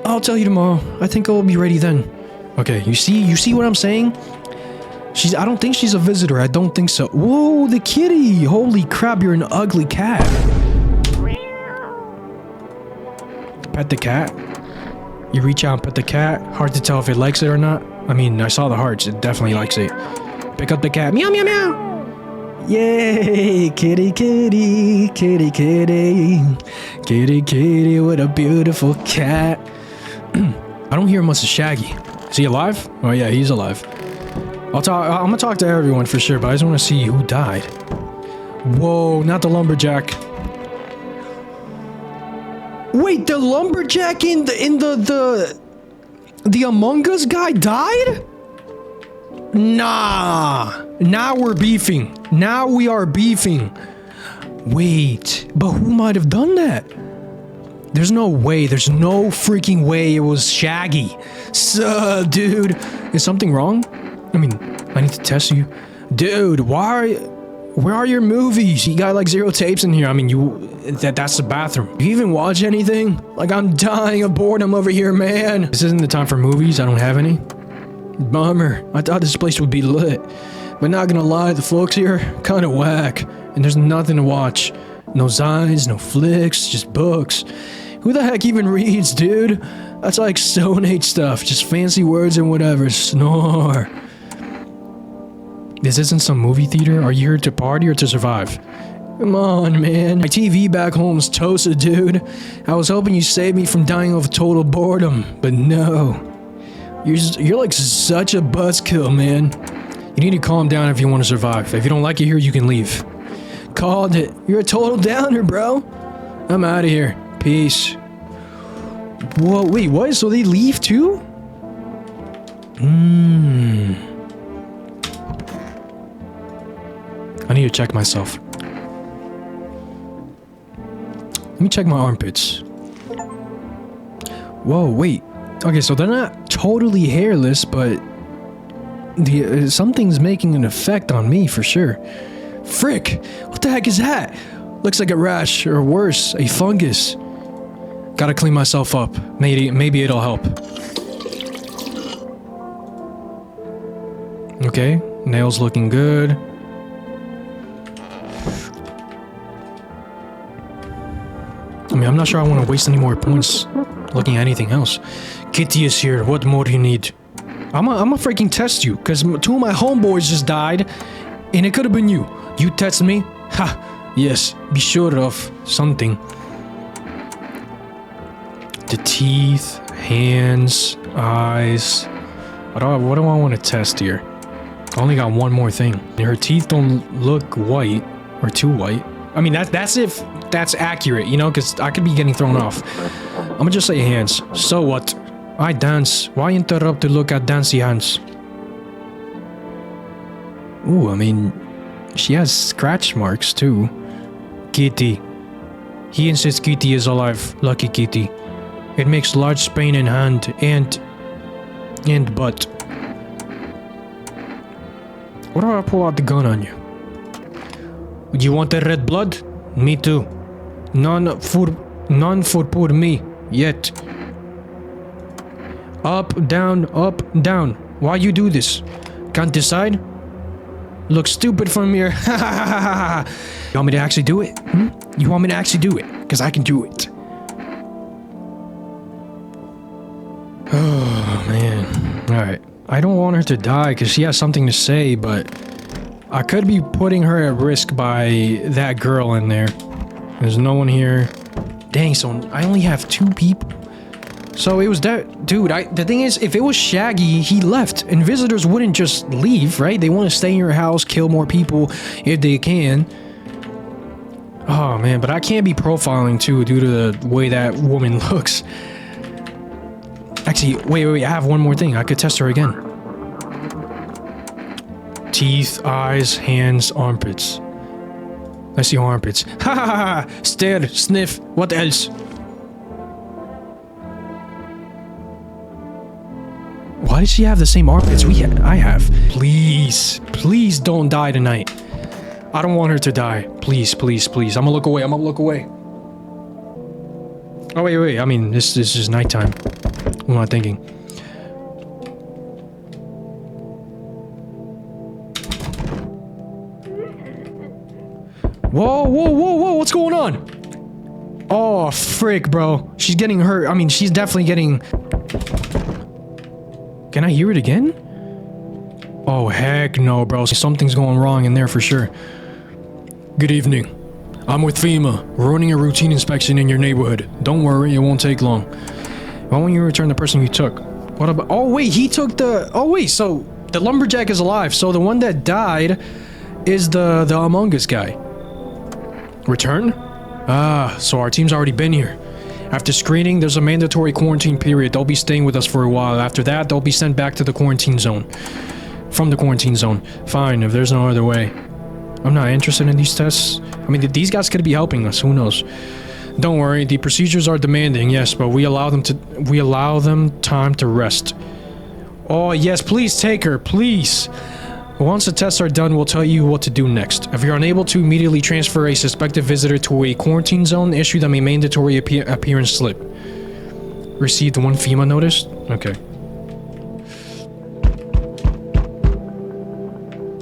I'll tell you tomorrow. I think I'll be ready then. Okay, you see what I'm saying? I don't think she's a visitor. I don't think so. Whoa, the kitty! Holy crap, you're an ugly cat. Pet the cat. You reach out and pet the cat. Hard to tell if it likes it or not. I mean, I saw the hearts. It definitely likes it. Pick up the cat. Meow, meow, meow! Yay! Kitty, kitty, kitty, kitty. Kitty, kitty, what a beautiful cat. I don't hear much of Shaggy. Is he alive? Oh yeah, he's alive. I'm gonna talk to everyone for sure, but I just want to see who died. Whoa, not the lumberjack. Wait, the lumberjack in the Among Us guy died? Nah. Now we're beefing. Now we are beefing. Wait, but who might have done that? There's no way. There's no freaking way it was Shaggy. Dude. Is something wrong? I mean, I need to test you. Dude, where are your movies? You got like 0 tapes in here. I mean, that's the bathroom. Do you even watch anything? Like, I'm dying of boredom over here, man. This isn't the time for movies. I don't have any. Bummer. I thought this place would be lit. But not gonna lie, the folks here, kinda whack. And there's nothing to watch. No signs, no flicks, just books. Who the heck even reads, dude? That's like Stone Age stuff. Just fancy words and whatever. Snore. This isn't some movie theater. Are you here to party or to survive? Come on, man. My TV back home's toasted, dude. I was hoping you saved me from dying of total boredom, but no. You're like such a buzzkill, man. You need to calm down if you want to survive. If you don't like it here, you can leave. Called it. You're a total downer, bro. I'm out of here. Peace. Whoa, wait, what? So they leave too? I need to check myself. Let me check my armpits. Whoa, wait. Okay, so they're not totally hairless, but something's making an effect on me for sure. Frick! What the heck is that? Looks like a rash, or worse, a fungus. Gotta clean myself up. Maybe it'll help. Okay, nails looking good. I'm not sure I want to waste any more points looking at anything else. Kitty is here. What more do you need? I'm gonna freaking test you, because 2 of my homeboys just died, and it could have been you. You test me? Ha! Yes, be sure of something. The teeth, hands, eyes. What do I want to test here? I only got one more thing. Her teeth don't look white, or too white. I mean, that's if that's accurate, you know, because I could be getting thrown off. I'm gonna just say hands. So what? I dance. Why interrupt to look at dancey hands? Ooh, I mean, she has scratch marks too. Kitty. He insists Kitty is alive. Lucky Kitty. It makes large pain in hand and butt. What do I pull out the gun on you? You want the red blood? Me too. None for poor me yet. Up, down, up, down. Why you do this? Can't decide? Look stupid from here. You want me to actually do it? You want me to actually do it? Because I can do it. Oh, man. Alright. I don't want her to die because she has something to say, but I could be putting her at risk by that girl in there. There's no one here. Dang, so I only have 2 people. So it was that dude. The thing is, if it was Shaggy, he left, and visitors wouldn't just leave, right? They want to stay in your house, kill more people if they can. Oh man, but I can't be profiling too due to the way that woman looks. Actually, wait, I have one more thing. I could test her again. Teeth, eyes, hands, armpits. Let's see armpits. Ha ha ha! Stare, sniff, what else? Why does she have the same armpits I have? Please, please don't die tonight. I don't want her to die. Please, please, please. I'm gonna look away. Oh, wait. I mean, this is nighttime. What am I thinking? Whoa. What's going on? Oh, frick, bro. She's getting hurt. I mean, she's definitely getting... Can I hear it again? Oh, heck no, bro. Something's going wrong in there for sure. Good evening. I'm with FEMA. We're running a routine inspection in your neighborhood. Don't worry, it won't take long. Why won't you return the person you took? What about... Oh, wait, he took the... Oh, wait, so the lumberjack is alive. So the one that died is the Among Us guy. Return? Ah, so our team's already been here. After screening, there's a mandatory quarantine period. They'll be staying with us for a while. After that, they'll be sent back to the quarantine zone. From the quarantine zone. Fine, if there's no other way. I'm not interested in these tests. I mean, these guys could be helping us. Who knows? Don't worry, the procedures are demanding, yes, but we allow them time to rest. Oh, yes, please take her, please. Once the tests are done, we'll tell you what to do next. If you're unable to immediately transfer a suspected visitor to a quarantine zone, issue them a mandatory appearance slip. Received 1 FEMA notice? Okay.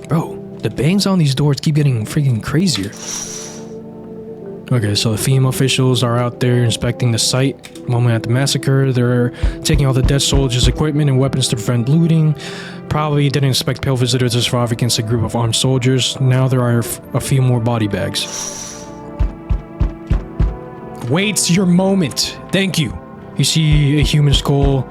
Bro, the bangs on these doors keep getting freaking crazier. Okay, so the FEMA officials are out there inspecting the site. Moment at the massacre, they're taking all the dead soldiers' equipment and weapons to prevent looting. Probably didn't expect pale visitors to survive against a group of armed soldiers. Now there are a few more body bags. Wait your moment. Thank you. You see a human skull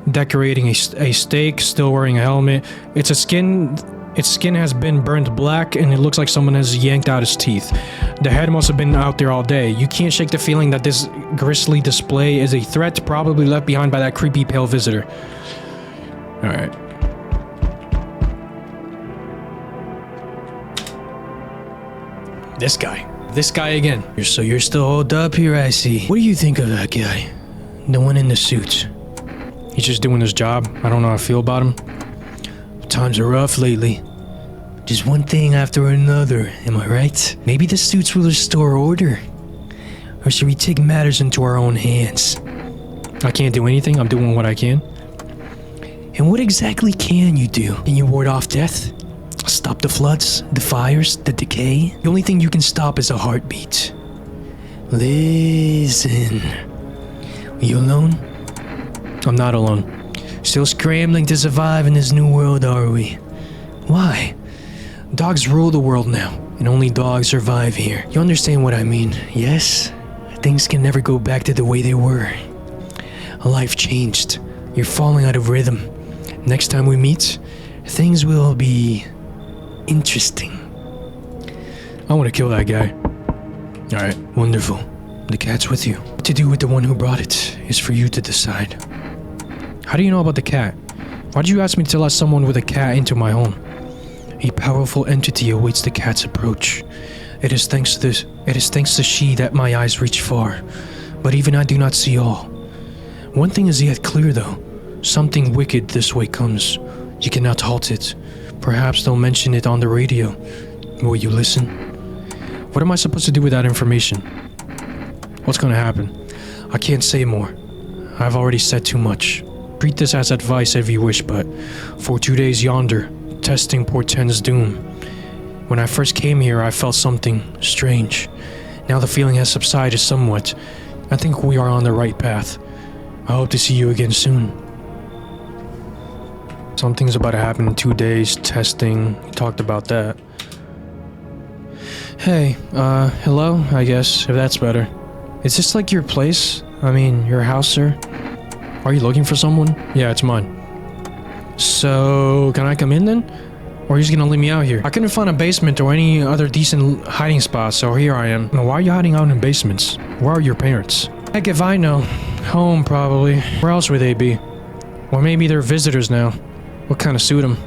decorating a stake, still wearing a helmet. Its skin has been burned black, and it looks like someone has yanked out his teeth. The head must have been out there all day. You can't shake the feeling that this grisly display is a threat, probably left behind by that creepy pale visitor. Alright. This guy again. So you're still holed up here, I see. What do you think of that guy? The one in the suit. He's just doing his job. I don't know how I feel about him. Times are rough lately. Just one thing after another, am I right? Maybe the suits will restore order. Or should we take matters into our own hands? I can't do anything. I'm doing what I can. And what exactly can you do? Can you ward off death? Stop the floods, the fires, the decay? The only thing you can stop is a heartbeat. Listen. You alone? I'm not alone. Still scrambling to survive in this new world, are we? Why? Dogs rule the world now, and only dogs survive here. You understand what I mean, yes? Things can never go back to the way they were. Life changed. You're falling out of rhythm. Next time we meet, things will be interesting. I want to kill that guy. Alright, wonderful. The cat's with you. What to do with the one who brought it is for you to decide. How do you know about the cat? Why'd you ask me to let someone with a cat into my home? A powerful entity awaits the cat's approach. It is thanks to she that my eyes reach far, but even I do not see all. One thing is yet clear though. Something wicked this way comes. You cannot halt it. Perhaps they'll mention it on the radio. Will you listen? What am I supposed to do with that information? What's gonna happen? I can't say more. I've already said too much. Treat this as advice if you wish, but for 2 days yonder, testing portends doom. When I first came here, I felt something strange. Now the feeling has subsided somewhat. I think we are on the right path. I hope to see you again soon. Something's about to happen in 2 days, testing. You talked about that. Hey, hello, I guess, if that's better. Is this like your place? I mean, your house, sir? Are you looking for someone? Yeah, it's mine. So, can I come in then? Or are you just gonna leave me out here? I couldn't find a basement or any other decent hiding spot, so here I am. Now, why are you hiding out in basements? Where are your parents? Heck if I know. Home, probably. Where else would they be? Or maybe they're visitors now. What kind of suit them?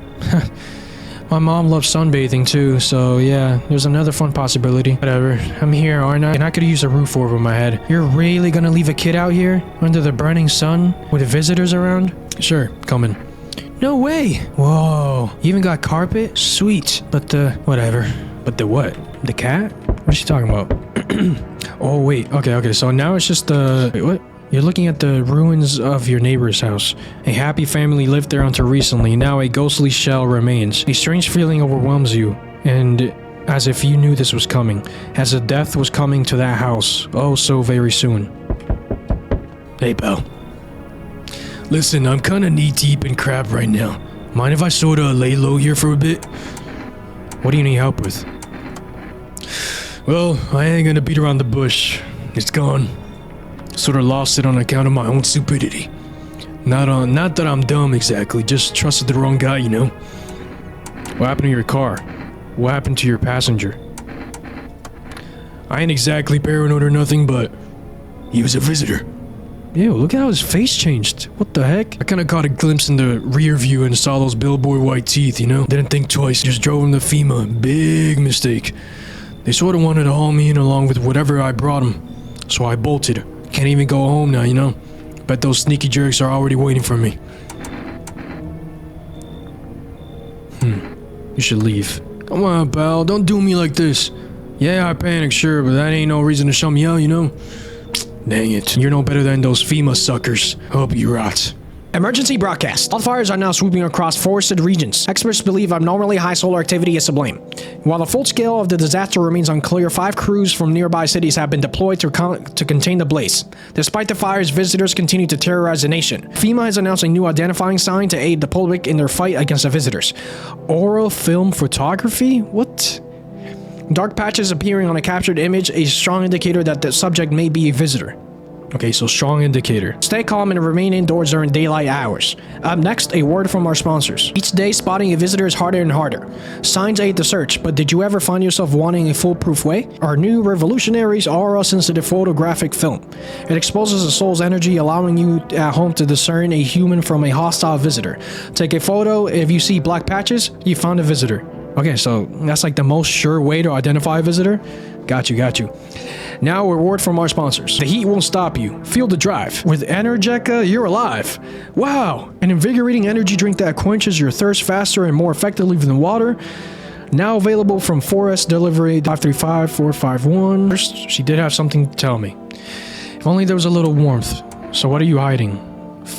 My mom loves sunbathing too, so yeah, there's another fun possibility. Whatever, I'm here, aren't I? And I could use a roof over my head. You're really gonna leave a kid out here under the burning sun with visitors around? Sure, come in. No way! Whoa, you even got carpet? Sweet, but whatever. But the what? The cat? What is she talking about? Oh wait, okay, so now it's just wait, what? You're looking at the ruins of your neighbor's house. A happy family lived there until recently. Now a ghostly shell remains. A strange feeling overwhelms you, and as if you knew this was coming, as a death was coming to that house, oh so very soon. Hey pal. Listen, I'm kinda knee-deep in crap right now. Mind if I sorta lay low here for a bit? What do you need help with? Well, I ain't gonna beat around the bush. It's gone. Sort of lost it on account of my own stupidity. Not that I'm dumb exactly, just trusted the wrong guy, you know? What happened to your car? What happened to your passenger? I ain't exactly paranoid or nothing, but he was a visitor. Ew, look at how his face changed. What the heck? I kinda caught a glimpse in the rear view and saw those billboard white teeth, you know? Didn't think twice, just drove him to FEMA. Big mistake. They sorta wanted to haul me in along with whatever I brought them, so I bolted. Can't even go home now, you know? Bet those sneaky jerks are already waiting for me. You should leave. Come on, pal, don't do me like this. Yeah, I panicked, sure, but that ain't no reason to shut me out, you know? Dang it, you're no better than those FEMA suckers. Hope you rot. Emergency broadcast. All fires are now sweeping across forested regions. Experts believe abnormally high solar activity is to blame. While the full scale of the disaster remains unclear, 5 crews from nearby cities have been deployed to contain the blaze. Despite the fires, visitors continue to terrorize the nation. FEMA has announced a new identifying sign to aid the public in their fight against the visitors. Oral film photography? What? Dark patches appearing on a captured image, a strong indicator that the subject may be a visitor. Okay, so strong indicator. Stay calm and remain indoors during daylight hours. Up next, a word from our sponsors. Each day, spotting a visitor is harder and harder. Signs aid the search, but did you ever find yourself wanting a foolproof way? Our new revolutionaries aura-sensitive photographic film. It exposes the soul's energy, allowing you at home to discern a human from a hostile visitor. Take a photo. If you see black patches, you found a visitor. Okay, so that's like the most sure way to identify a visitor? Got you. Now a word from our sponsors. The heat won't stop you. Feel the drive. With Energeca, you're alive. Wow! An invigorating energy drink that quenches your thirst faster and more effectively than water. Now available from 4S Delivery 535-451. First, she did have something to tell me. If only there was a little warmth. So what are you hiding?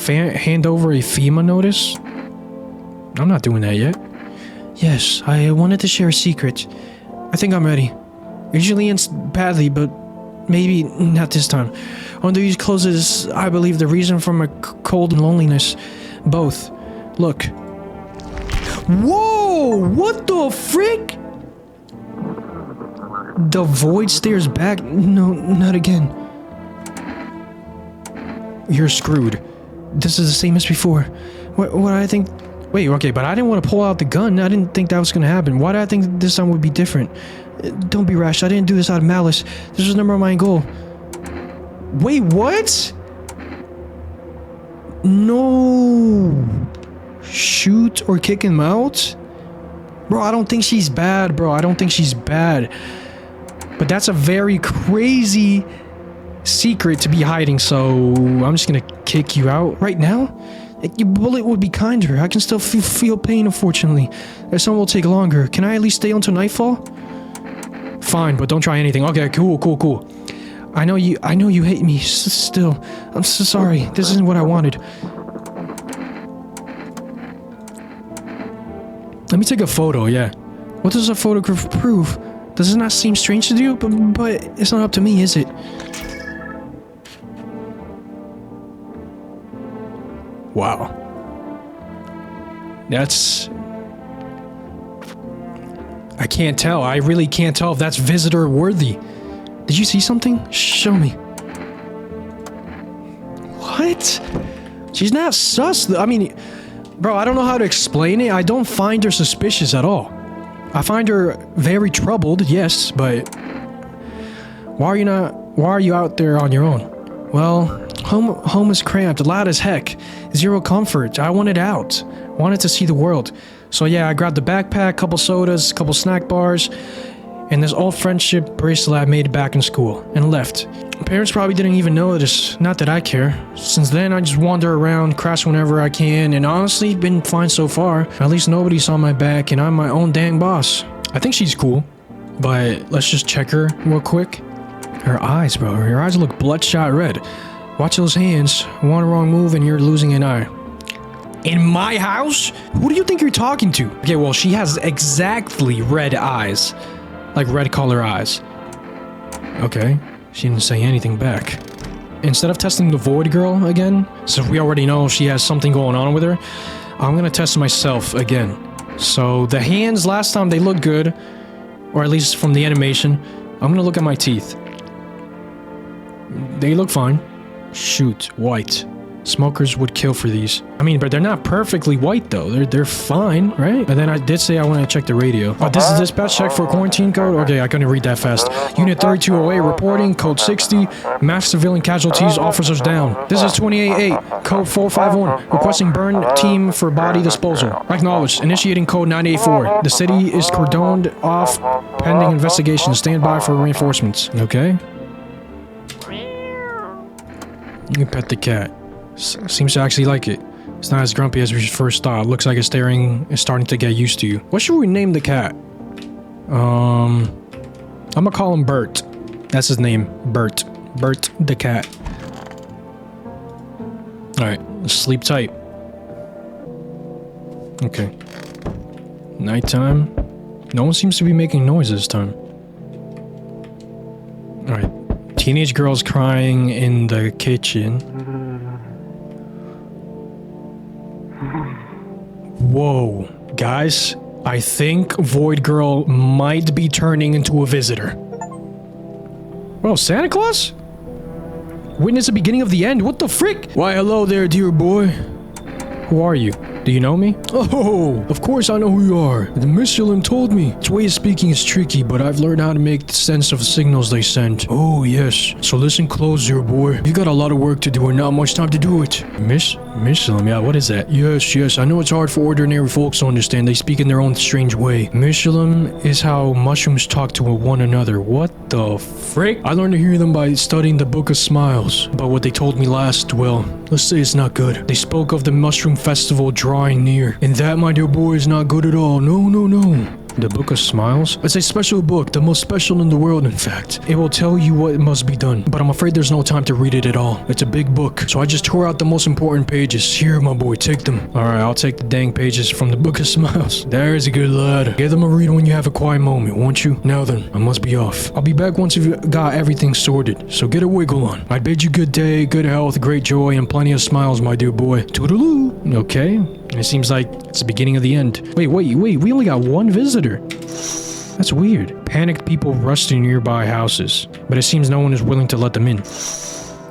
Hand over a FEMA notice? I'm not doing that yet. Yes, I wanted to share a secret. I think I'm ready. Usually ends badly, but maybe not this time. Under these clothes is, I believe, the reason for my cold and loneliness. Both. Look. Whoa! What the frick? The void stares back. No, not again. You're screwed. This is the same as before. What I think... Wait, okay, but I didn't want to pull out the gun. I didn't think that was going to happen. Why did I think this time would be different? Don't be rash. I didn't do this out of malice. This was never my goal. Wait, what? No. Shoot or kick him out? Bro, I don't think she's bad, bro. I don't think she's bad. But that's a very crazy secret to be hiding, so I'm just gonna kick you out right now. Your bullet would be kinder. I can still feel pain, unfortunately. Some will take longer. Can I at least stay until nightfall? Fine, but don't try anything. Okay, cool. I know you hate me still. I'm so sorry. This isn't what I wanted. Let me take a photo, yeah. What does a photograph prove? Does it not seem strange to you? But it's not up to me, is it? Wow. That's... I can't tell. I really can't tell if that's visitor worthy. Did you see something? Show me. What? She's not sus. I mean, bro, I don't know how to explain it. I don't find her suspicious at all. I find her very troubled, yes, but why are you out there on your own? Well, home is cramped, loud as heck. Zero comfort. I wanted out. Wanted to see the world. So yeah, I grabbed the backpack, couple sodas, couple snack bars, and this old friendship bracelet I made back in school, and left. Parents probably didn't even notice, not that I care. Since then, I just wander around, crash whenever I can, and honestly, been fine so far. At least nobody's on my back, and I'm my own dang boss. I think she's cool, but let's just check her real quick. Her eyes, bro. Her eyes look bloodshot red. Watch those hands. One wrong move and you're losing an eye. In my house? Who do you think you're talking to? Okay, well, she has exactly red eyes. Like red color eyes. Okay. She didn't say anything back. Instead of testing the void girl again, since we already know she has something going on with her, I'm gonna test myself again. So the hands last time they looked good, or at least from the animation. I'm gonna look at my teeth. They look fine. Shoot, white. Smokers would kill for these. I mean, but they're not perfectly white though. They're fine, right? And then I did say I want to check the radio. Oh, this is dispatch check for quarantine code? Okay, I couldn't read that fast. Unit 3208 reporting, code 60. Mass civilian casualties, officers down. This is 288, code 451. Requesting burn team for body disposal. Acknowledged. Initiating code 984. The city is cordoned off pending investigation. Stand by for reinforcements. Okay. You pet the cat. Seems to actually like it. It's not as grumpy as we first thought. Looks like it's starting to get used to you. What should we name the cat? I'm gonna call him Bert. That's his name, Bert. Bert the cat. Alright, sleep tight. Okay. Nighttime. No one seems to be making noise this time. Alright. Teenage girl's crying in the kitchen. Whoa, guys, I think Void Girl might be turning into a visitor. Well, Santa Claus? Witness the beginning of the end, what the frick? Why, hello there, dear boy. Who are you? Do you know me? Oh, of course I know who you are. The Michelin told me. Its way of speaking is tricky, but I've learned how to make sense of the signals they send. Oh, yes. So listen close, dear boy. You got a lot of work to do and not much time to do it. Michelin? Yeah, what is that? Yes. I know it's hard for ordinary folks to understand. They speak in their own strange way. Michelin is how mushrooms talk to one another. What the frick? I learned to hear them by studying the Book of Smiles. But what they told me last, well, let's say it's not good. They spoke of the mushroom festival drawing near. And that, my dear boy, is not good at all. No. The Book of Smiles? It's a special book, the most special in the world, in fact. It will tell you what must be done, but I'm afraid there's no time to read it at all. It's a big book, so I just tore out the most important pages. Here, my boy, take them. Alright, I'll take the dang pages from the Book of Smiles. There's a good lad. Give them a read when you have a quiet moment, won't you? Now then, I must be off. I'll be back once you've got everything sorted, so get a wiggle on. I bid you good day, good health, great joy, and plenty of smiles, my dear boy. Toodaloo. Okay, it seems like it's the beginning of the end. Wait, we only got one visitor. That's weird. Panicked people rush to nearby houses, but it seems no one is willing to let them in.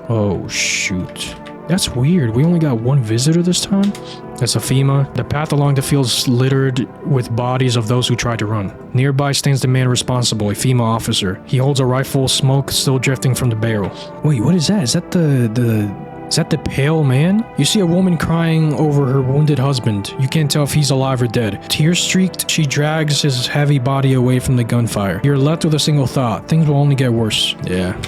Oh, shoot. That's weird. We only got one visitor this time? That's a FEMA. The path along the field is littered with bodies of those who tried to run. Nearby stands the man responsible, a FEMA officer. He holds a rifle, smoke still drifting from the barrel. Wait, what is that? Is that Is that the pale man? You see a woman crying over her wounded husband. You can't tell if he's alive or dead. Tear-streaked, she drags his heavy body away from the gunfire. You're left with a single thought. Things will only get worse. Yeah.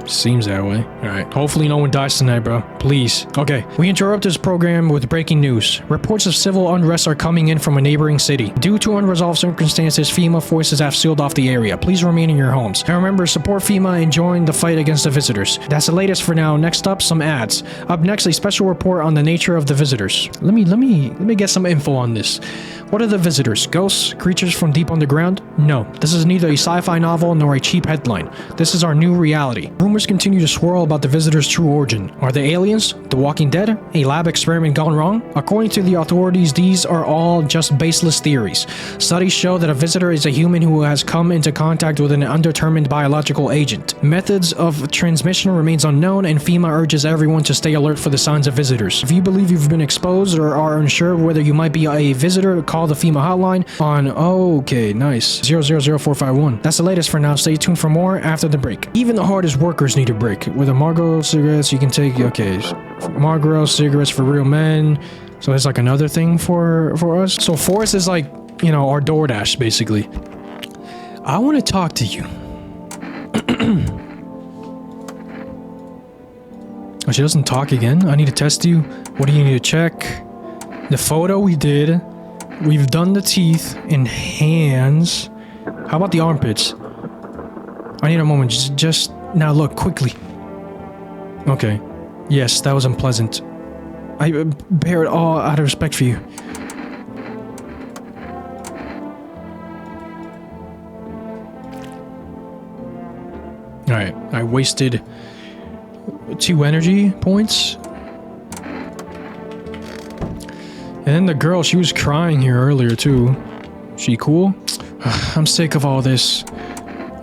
Seems that way. Alright. Hopefully no one dies tonight, bro. Please. Okay. We interrupt this program with breaking news. Reports of civil unrest are coming in from a neighboring city. Due to unresolved circumstances, FEMA forces have sealed off the area. Please remain in your homes. And remember, support FEMA and join the fight against the visitors. That's the latest for now. Next up, some ads. Up next, a special report on the nature of the visitors. Let me get some info on this. What are the visitors? Ghosts? Creatures from deep underground? No. This is neither a sci-fi novel nor a cheap headline. This is our new reality. Rumors continue to swirl about the visitors' true origin. Are they aliens? The Walking Dead? A lab experiment gone wrong? According to the authorities, these are all just baseless theories. Studies show that a visitor is a human who has come into contact with an undetermined biological agent. Methods of transmission remains unknown, and FEMA urges everyone to stay alert for the signs of visitors. If you believe you've been exposed or are unsure whether you might be a visitor, call the FEMA hotline on, okay, nice, 000451. That's the latest for now. Stay tuned for more after the break. Even the hardest workers need a break. With a Marlboro cigarettes, you can take, okay, Marlboro cigarettes for real men. So it's like another thing for us. So Forrest is like, you know, our DoorDash, basically. I want to talk to you. Oh, she doesn't talk again? I need to test you. What do you need to check? The photo we did. We've done the teeth and hands. How about the armpits? I need a moment. Just now look, quickly. Okay. Yes, that was unpleasant. I bear it all out of respect for you. Alright, I wasted 2 energy points. And then the girl, she was crying here earlier too. She cool? I'm sick of all this.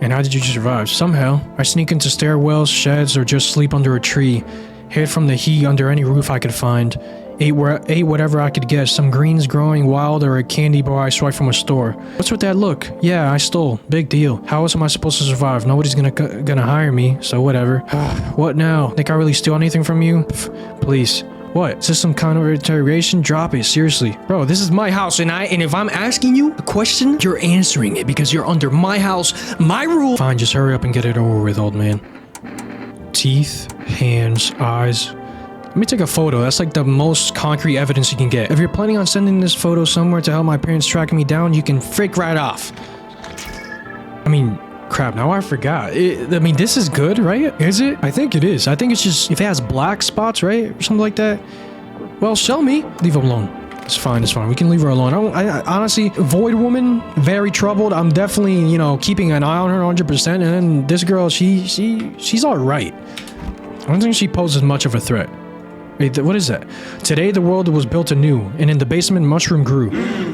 And how did you survive? Somehow. I sneak into stairwells, sheds, or just sleep under a tree. Hid from the heat under any roof I could find. Ate whatever I could guess. Some greens growing wild or a candy bar I swiped from a store. What's with that look? Yeah, I stole. Big deal. How else am I supposed to survive? Nobody's gonna hire me, so whatever. What now? Think I really steal anything from you? Please. What? Is this some kind of interrogation? Drop it, seriously. Bro, this is my house, and if I'm asking you a question, you're answering it because you're under my house, my rule. Fine, just hurry up and get it over with, old man. Teeth, hands, eyes. Let me take a photo. That's like the most concrete evidence you can get. If you're planning on sending this photo somewhere to help my parents track me down, you can freak right off. I mean, crap, now I forgot. I mean, this is good, right? Is it? I think it is. I think it's just, if it has black spots, right? Or something like that. Well, show me. Leave it alone. It's fine, it's fine. We can leave her alone. I honestly, Void Woman, very troubled. I'm definitely, you know, keeping an eye on her 100%. And then this girl, she's all right. I don't think she poses much of a threat. Wait, what is that? Today the world was built anew, and in the basement mushroom grew.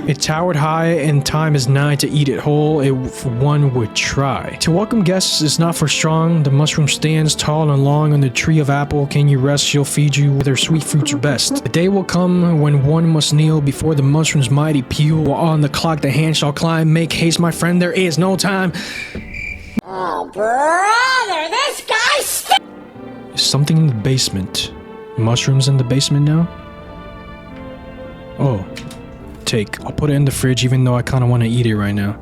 It towered high, and time is nigh to eat it whole if one would try. To welcome guests is not for strong. The mushroom stands tall and long on the tree of apple. Can you rest? She'll feed you with her sweet fruits best. The day will come when one must kneel before the mushroom's mighty peel. While on the clock the hand shall climb. Make haste, my friend, there is no time. Oh, brother, this guy's Something in the basement. Mushrooms in the basement now? Oh. Take. I'll put it in the fridge even though I kind of want to eat it right now.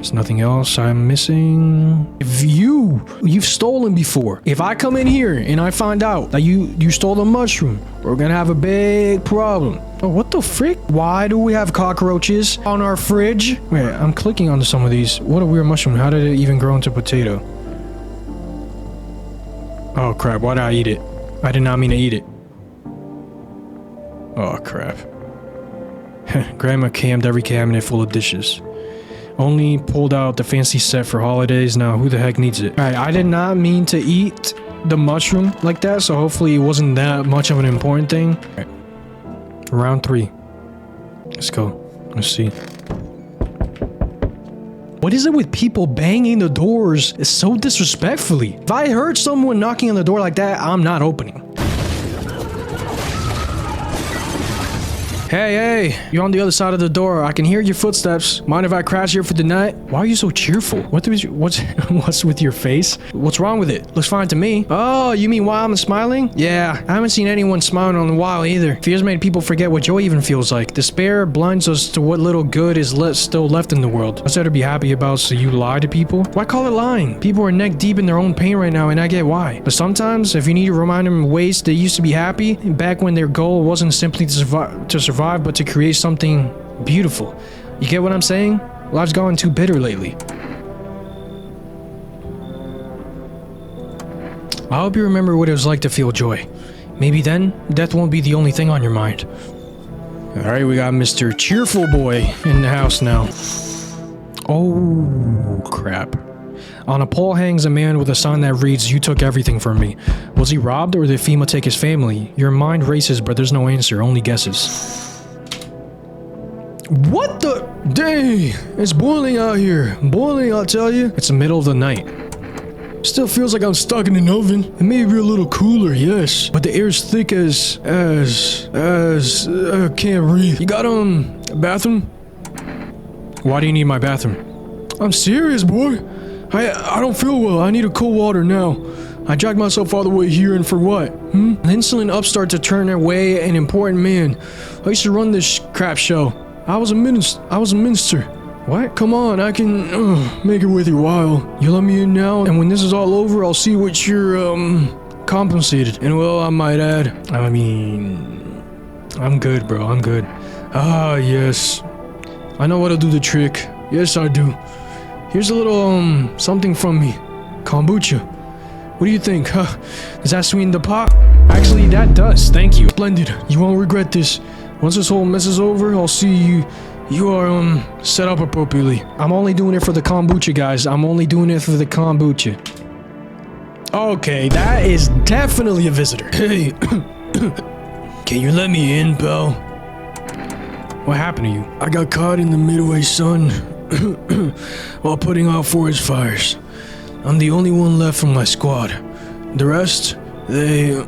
There's nothing else I'm missing. If you've stolen before. If I come in here and I find out that you stole a mushroom, we're gonna have a big problem. Oh, what the frick? Why do we have cockroaches on our fridge? Wait, I'm clicking onto some of these. What a weird mushroom. How did it even grow into potato? Oh crap, why did I eat it? I did not mean to eat it. Oh crap. Grandma cammed every cabinet full of dishes. Only pulled out the fancy set for holidays. Now who the heck needs it? Alright, I did not mean to eat the mushroom like that, so hopefully it wasn't that much of an important thing. Right. Round 3. Let's go. Let's see. What is it with people banging the doors so disrespectfully? If I heard someone knocking on the door like that, I'm not opening. Hey, you're on the other side of the door. I can hear your footsteps. Mind if I crash here for the night? Why are you so cheerful? What's with your face? What's wrong with it? Looks fine to me. Oh, you mean while I'm smiling? Yeah, I haven't seen anyone smiling in a while either. Fears made people forget what joy even feels like. Despair blinds us to what little good is still left in the world. What's there to be happy about, so you lie to people? Why call it lying? People are neck deep in their own pain right now, and I get why. But sometimes, if you need to remind them of ways they used to be happy, back when their goal wasn't simply to survive, but to create something beautiful. You get what I'm saying? Life's gone too bitter lately. I hope you remember what it was like to feel joy. Maybe then, death won't be the only thing on your mind. Alright, we got Mr. Cheerful Boy in the house now. Oh, crap. On a pole hangs a man with a sign that reads, "You took everything from me." Was he robbed, or did FEMA take his family? Your mind races, but there's no answer, only guesses. What the? Dang! It's boiling out here. Boiling, I'll tell you. It's the middle of the night. Still feels like I'm stuck in an oven. It may be a little cooler, yes, but the air's thick as I can't breathe. You got a bathroom? Why do you need my bathroom? I'm serious, boy. I don't feel well. I need a cold water now. I dragged myself all the way here, and for what? An insolent upstart to turn away an important man. I used to run this crap show. I was a minister. What? Come on, I can make it worth your while. You let me in now, and when this is all over, I'll see what you're compensated. And well, I might add, I mean, I'm good, bro. I'm good. Ah, yes. I know how to do the trick. Yes, I do. Here's a little something from me. Kombucha. What do you think? Huh? Does that sweeten the pot? Actually, that does. Thank you. Splendid. You won't regret this. Once this whole mess is over, I'll see you are set up appropriately. I'm only doing it for the kombucha, guys. I'm only doing it for the kombucha. Okay, that is definitely a visitor. Hey, can you let me in, pal? What happened to you? I got caught in the Midway sun while putting out forest fires. I'm the only one left from my squad. The rest, the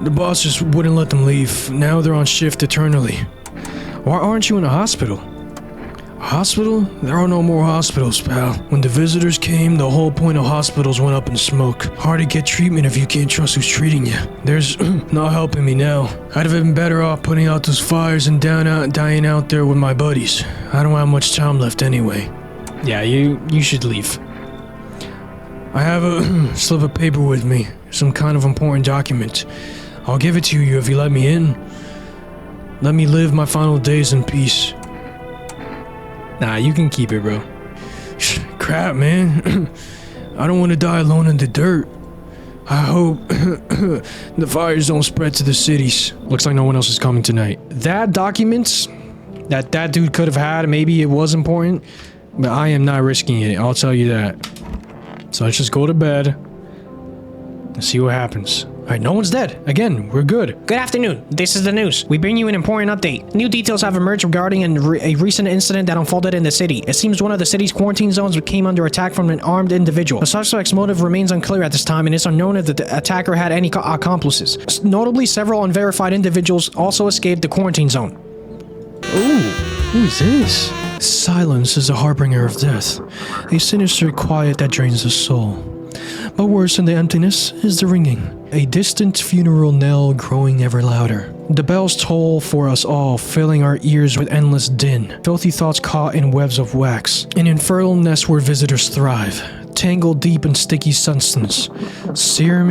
boss just wouldn't let them leave. Now they're on shift eternally. Why aren't you in a hospital? A hospital? There are no more hospitals, pal. When the visitors came, the whole point of hospitals went up in smoke. Hard to get treatment if you can't trust who's treating you. There's not helping me now. I'd have been better off putting out those fires and dying out there with my buddies. I don't have much time left anyway. Yeah, you should leave. I have a slip of paper with me. Some kind of important document. I'll give it to you if you let me in. Let me live my final days in peace. Nah, you can keep it, bro. Crap, man. I don't want to die alone in the dirt. I hope the fires don't spread to the cities. Looks like no one else is coming tonight. That document that dude could have had, maybe it was important, but I am not risking it. I'll tell you that. So let's just go to bed and see what happens. Alright, no one's dead. Again, we're good. Good afternoon. This is the news. We bring you an important update. New details have emerged regarding a recent incident that unfolded in the city. It seems one of the city's quarantine zones came under attack from an armed individual. The suspect's motive remains unclear at this time, and it's unknown if the attacker had any accomplices. Notably, several unverified individuals also escaped the quarantine zone. Ooh, who is this? Silence is a harbinger of death, a sinister quiet that drains the soul. But worse than the emptiness is the ringing. A distant funeral knell growing ever louder. The bells toll for us all, filling our ears with endless din. Filthy thoughts caught in webs of wax. An infernal nest where visitors thrive. Tangled deep in sticky substance. Serum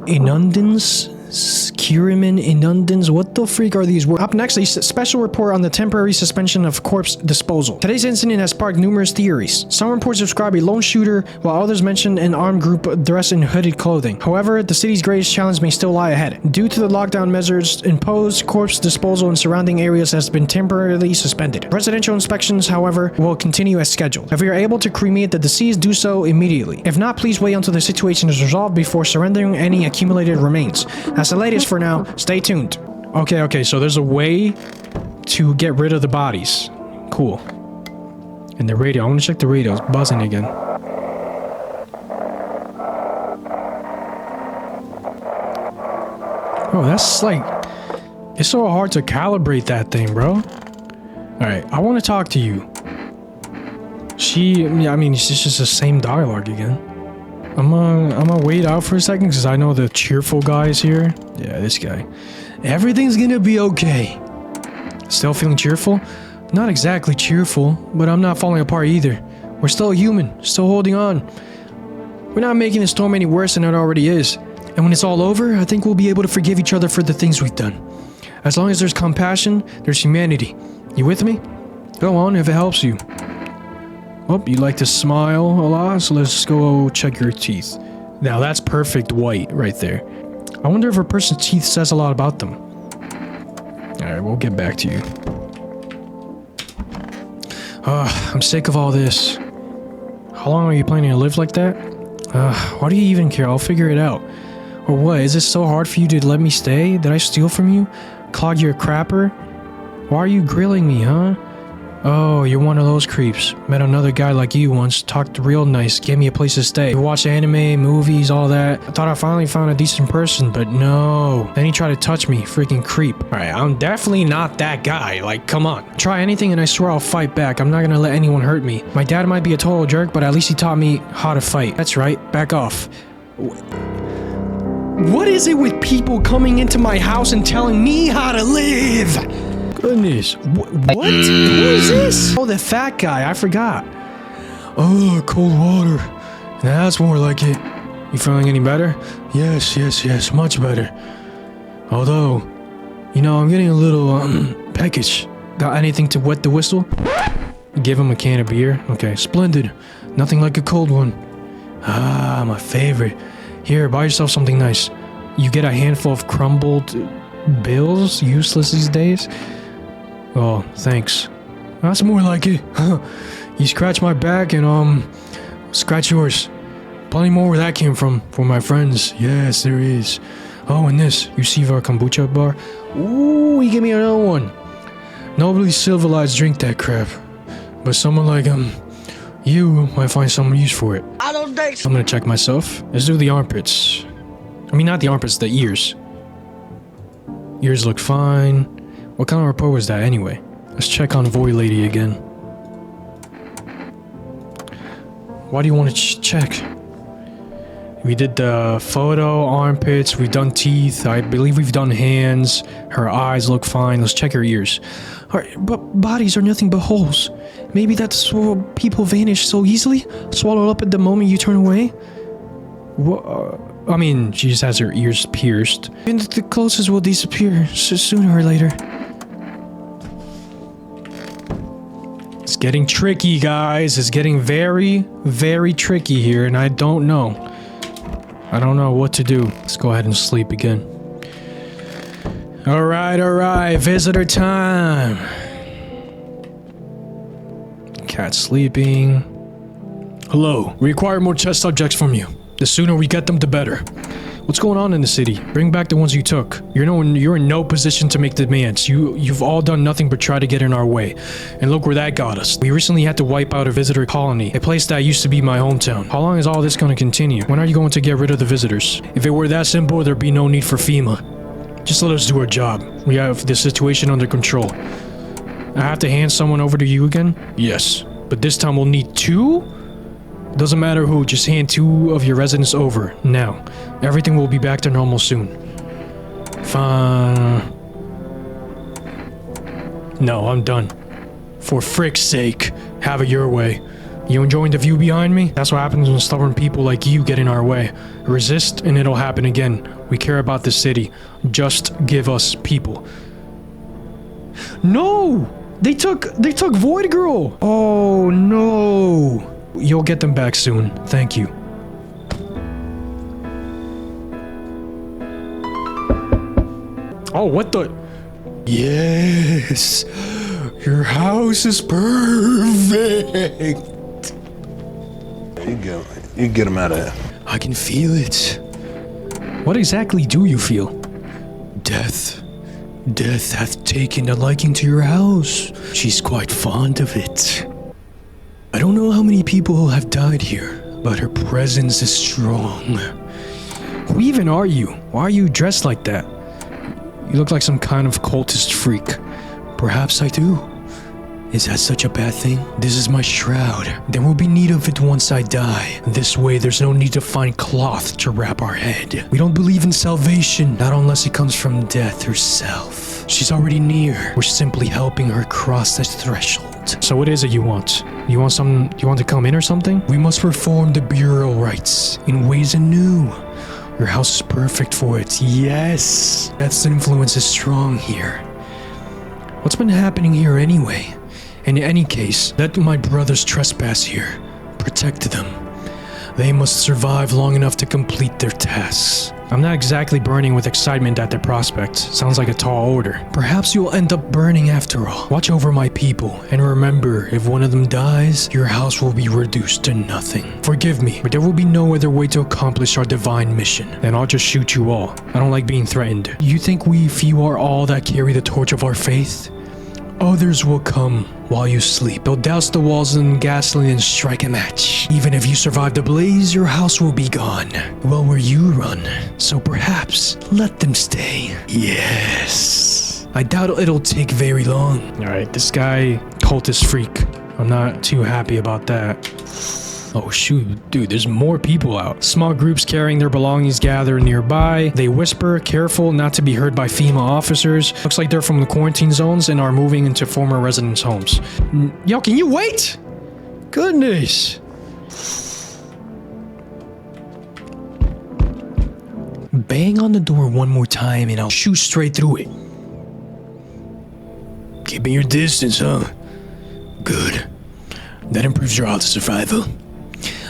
inundans? Curimin inundans? What the freak are these words? Up next, a special report on the temporary suspension of corpse disposal. Today's incident has sparked numerous theories. Some reports describe a lone shooter, while others mention an armed group dressed in hooded clothing. However, the city's greatest challenge may still lie ahead. Due to the lockdown measures imposed, corpse disposal in surrounding areas has been temporarily suspended. Residential inspections, however, will continue as scheduled. If we are able to cremate the deceased, do so immediately. If not, please wait until the situation is resolved before surrendering any accumulated remains. That's the latest for now. Stay tuned. Okay, so there's a way to get rid of the bodies. Cool. And the radio. I want to check the radio. It's buzzing again. Oh, that's like... It's so hard to calibrate that thing, bro. Alright, I want to talk to you. It's just the same dialogue again. I'm gonna wait out for a second because I know the cheerful guy is here. Yeah, this guy. Everything's gonna be okay. Still feeling cheerful? Not exactly cheerful, but I'm not falling apart either. We're still human, still holding on. We're not making the storm any worse than it already is. And when it's all over, I think we'll be able to forgive each other for the things we've done. As long as there's compassion, there's humanity. You with me? Go on if it helps you. Oh, you like to smile a lot, so let's go check your teeth. Now that's perfect white right there. I wonder if a person's teeth says a lot about them. Alright, we'll get back to you. I'm sick of all this. How long are you planning to live like that? Why do you even care? I'll figure it out. Or what? Is it so hard for you to let me stay? Did I steal from you? Clog your crapper? Why are you grilling me, huh? Oh, you're one of those creeps. Met another guy like you once, talked real nice, gave me a place to stay. We watched anime, movies, all that. I thought I finally found a decent person, but no. Then he tried to touch me, freaking creep. Alright, I'm definitely not that guy, like, come on. Try anything and I swear I'll fight back. I'm not gonna let anyone hurt me. My dad might be a total jerk, but at least he taught me how to fight. That's right, back off. What is it with people coming into my house and telling me how to live? Goodness, what? Who is this? Oh, the fat guy, I forgot. Oh, cold water. That's more like it. You feeling any better? Yes, much better. Although, I'm getting a little, peckish. Got anything to wet the whistle? Give him a can of beer? Okay, splendid. Nothing like a cold one. Ah, my favorite. Here, buy yourself something nice. You get a handful of crumbled bills, useless these days. Oh, thanks. That's more like it. You scratch my back and, scratch yours. Plenty more where that came from, for my friends. Yes, there is. Oh, and this, you see our kombucha bar? Ooh, he gave me another one. Nobody civilized drink that crap. But someone like, you might find some use for it. I don't think so. I'm gonna check myself. Let's do the armpits. I mean, not the armpits, the ears. Ears look fine. What kind of report was that anyway? Let's check on Void Lady again. Why do you want to check? We did the photo, armpits, we've done teeth, I believe we've done hands. Her eyes look fine. Let's check her ears. Alright, but bodies are nothing but holes. Maybe that's why people vanish so easily? Swallowed up at the moment you turn away? I mean, she just has her ears pierced. And the closest will disappear sooner or later. It's getting tricky, guys. It's getting very, very tricky here, and I don't know. I don't know what to do. Let's go ahead and sleep again. Alright. Visitor time. Cat sleeping. Hello. We require more test subjects from you. The sooner we get them, the better. What's going on in the city? Bring back the ones you took. You're in no position to make demands. You've all done nothing but try to get in our way. And look where that got us. We recently had to wipe out a visitor colony, a place that used to be my hometown. How long is all this going to continue? When are you going to get rid of the visitors? If it were that simple, there'd be no need for FEMA. Just let us do our job. We have the situation under control. I have to hand someone over to you again? Yes. But this time we'll need 2? Doesn't matter who, just hand 2 of your residents over, now. Everything will be back to normal soon. Fine. No, I'm done. For frick's sake, have it your way. You enjoying the view behind me? That's what happens when stubborn people like you get in our way. Resist and it'll happen again. We care about the city. Just give us people. No! They took Void Girl! Oh no! You'll get them back soon. Thank you. Oh, what the? Yes! Your house is perfect! You get him out of here. I can feel it. What exactly do you feel? Death. Death hath taken a liking to your house. She's quite fond of it. I don't know how many people have died here, but her presence is strong. Who even are you? Why are you dressed like that? You look like some kind of cultist freak. Perhaps I do. Is that such a bad thing? This is my shroud. There will be need of it once I die. This way, there's no need to find cloth to wrap our head. We don't believe in salvation, not unless it comes from death herself. She's already near. We're simply helping her cross this threshold. So what is it you want? You want to come in or something? We must perform the burial rites in ways anew. Your house is perfect for it. Yes. Death's influence is strong here. What's been happening here anyway? In any case, let my brothers trespass here. Protect them. They must survive long enough to complete their tasks. I'm not exactly burning with excitement at the prospect. Sounds like a tall order. Perhaps you'll end up burning after all. Watch over my people, and remember, if one of them dies, your house will be reduced to nothing. Forgive me, but there will be no other way to accomplish our divine mission. Then I'll just shoot you all. I don't like being threatened. You think we few are all that carry the torch of our faith? Others will come while you sleep. They'll douse the walls in gasoline and strike a match. Even if you survive the blaze, your house will be gone. Well, where you run. So perhaps let them stay. Yes. I doubt it'll take very long. Alright, this guy, cultist freak. I'm not too happy about that. Oh shoot, dude, there's more people out. Small groups carrying their belongings gather nearby. They whisper, careful not to be heard by female officers. Looks like they're from the quarantine zones and are moving into former residents' homes. Yo, can you wait? Goodness. Bang on the door one more time and I'll shoot straight through it. Keeping your distance, huh? Good. That improves your odds of survival.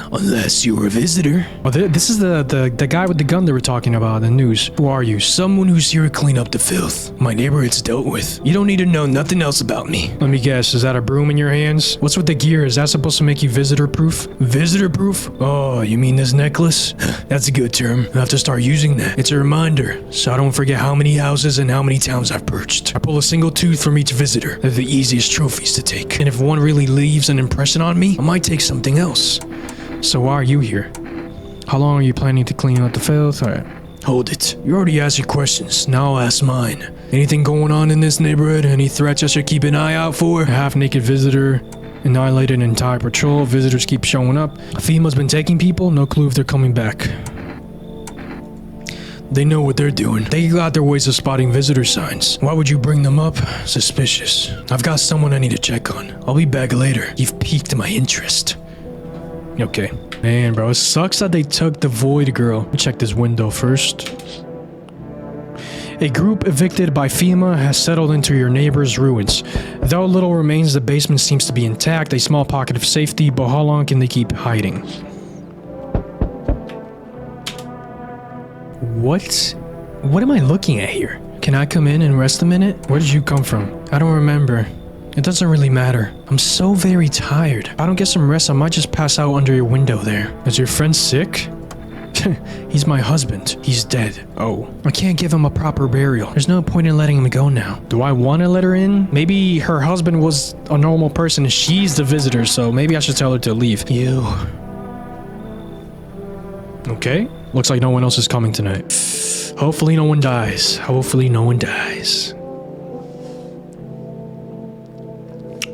Unless you were a visitor. Oh, this is the guy with the gun that we're talking about in the news. Who are you? Someone who's here to clean up the filth. My neighborhood's dealt with. You don't need to know nothing else about me. Let me guess, is that a broom in your hands? What's with the gear? Is that supposed to make you visitor-proof? Visitor-proof? Oh, you mean this necklace? That's a good term. I have to start using that. It's a reminder, so I don't forget how many houses and how many towns I've perched. I pull a single tooth from each visitor. They're the easiest trophies to take. And if one really leaves an impression on me, I might take something else. So why are you here? How long are you planning to clean up the filth? Alright. Hold it. You already asked your questions. Now I'll ask mine. Anything going on in this neighborhood? Any threats I should keep an eye out for? A half-naked visitor annihilated an entire patrol. Visitors keep showing up. FEMA's been taking people. No clue if they're coming back. They know what they're doing. They got their ways of spotting visitor signs. Why would you bring them up? Suspicious. I've got someone I need to check on. I'll be back later. You've piqued my interest. Okay. Man, bro, it sucks that they took the Void Girl. Let me check this window first. A group evicted by FEMA has settled into your neighbor's ruins. Though little remains, the basement seems to be intact, a small pocket of safety, but how long can they keep hiding? What am I looking at here? Can I come in and rest a minute? Where did you come from? I don't remember. It doesn't really matter. I'm so very tired. If I don't get some rest, I might just pass out under your window there. Is your friend sick? He's my husband. He's dead. Oh. I can't give him a proper burial. There's no point in letting him go now. Do I want to let her in? Maybe her husband was a normal person and she's the visitor, so maybe I should tell her to leave. You. Okay. Looks like no one else is coming tonight. Hopefully no one dies. Hopefully no one dies.